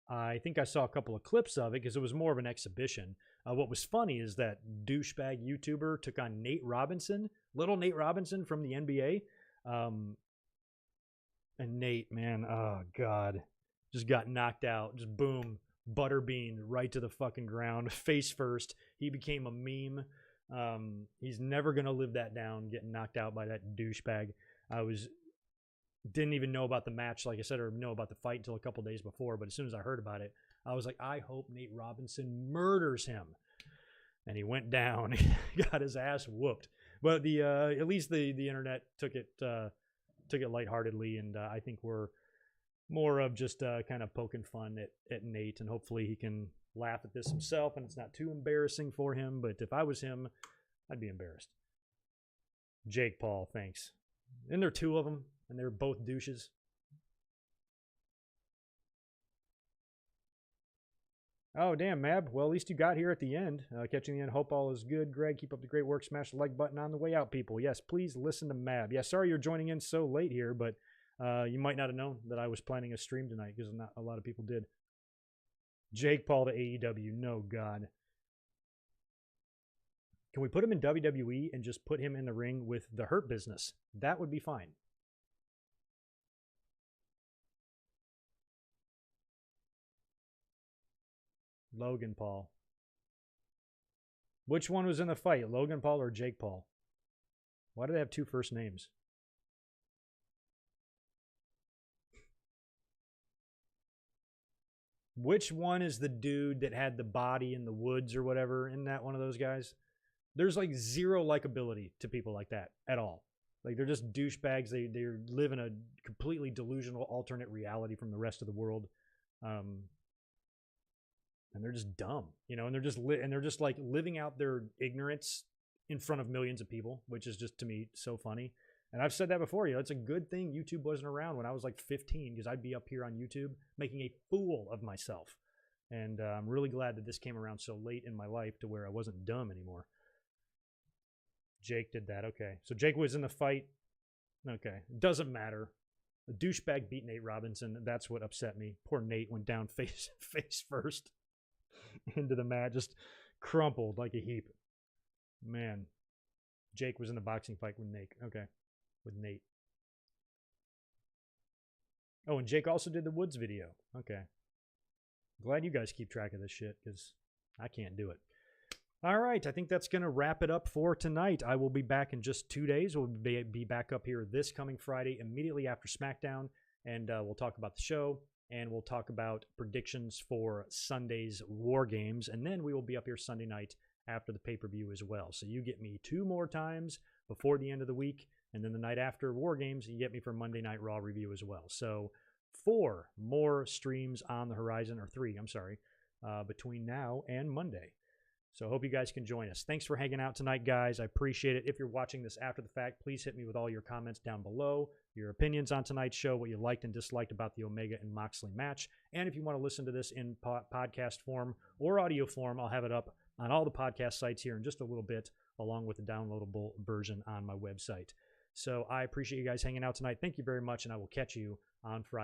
I think I saw a couple of clips of it because it was more of an exhibition. What was funny is that douchebag YouTuber took on Nate Robinson, little Nate Robinson from the NBA. And Nate, man, oh God, just got knocked out. Just boom, butterbean right to the fucking ground, face first. He became a meme. He's never gonna live that down, getting knocked out by that douchebag. Didn't even know about the match, like I said, or know about the fight until a couple days before. But as soon as I heard about it, I was like, I hope Nate Robinson murders him. And he went down, got his ass whooped. But the at least the internet took it lightheartedly, and I think we're more of just kind of poking fun at Nate, and hopefully he can laugh at this himself and it's not too embarrassing for him. But if I was him, I'd be embarrassed. Jake Paul, thanks. And there are two of them, and they're both douches. Oh, damn, Mab. Well, at least you got here at the end. Catching the end. Hope all is good. Greg, keep up the great work. Smash the like button on the way out, people. Yes, please listen to Mab. Yeah, sorry you're joining in so late here, but you might not have known that I was planning a stream tonight because not a lot of people did. Jake Paul to AEW. No, God. Can we put him in WWE and just put him in the ring with the Hurt Business? That would be fine. Logan Paul. Which one was in the fight, Logan Paul or Jake Paul? Why do they have two first names? Which one is the dude that had the body in the woods or whatever? Isn't that one of those guys? There's like zero likability to people like that at all. Like they're just douchebags. They live in a completely delusional alternate reality from the rest of the world, and they're just dumb, you know. And they're just like living out their ignorance in front of millions of people, which is just to me so funny. And I've said that before, you know, it's a good thing YouTube wasn't around when I was like 15, because I'd be up here on YouTube making a fool of myself. And I'm really glad that this came around so late in my life to where I wasn't dumb anymore. Jake did that. Okay. So Jake was in the fight. Okay. Doesn't matter. The douchebag beat Nate Robinson. That's what upset me. Poor Nate went down face first into the mat, just crumpled like a heap. Man. Jake was in the boxing fight with Nate. Okay. With Nate. Oh, and Jake also did the Woods video. Okay. Glad you guys keep track of this shit, because I can't do it. All right, I think that's going to wrap it up for tonight. I will be back in just 2 days. We'll be back up here this coming Friday, immediately after SmackDown, and we'll talk about the show, and we'll talk about predictions for Sunday's War Games, and then we will be up here Sunday night after the pay-per-view as well. So you get me 2 more times before the end of the week, and then the night after War Games, you get me for Monday Night Raw review as well. So 4 more streams on the horizon, or 3, I'm sorry, between now and Monday. So I hope you guys can join us. Thanks for hanging out tonight, guys. I appreciate it. If you're watching this after the fact, please hit me with all your comments down below, your opinions on tonight's show, what you liked and disliked about the Omega and Moxley match. And if you want to listen to this in podcast form or audio form, I'll have it up on all the podcast sites here in just a little bit, along with the downloadable version on my website. So I appreciate you guys hanging out tonight. Thank you very much, and I will catch you on Friday.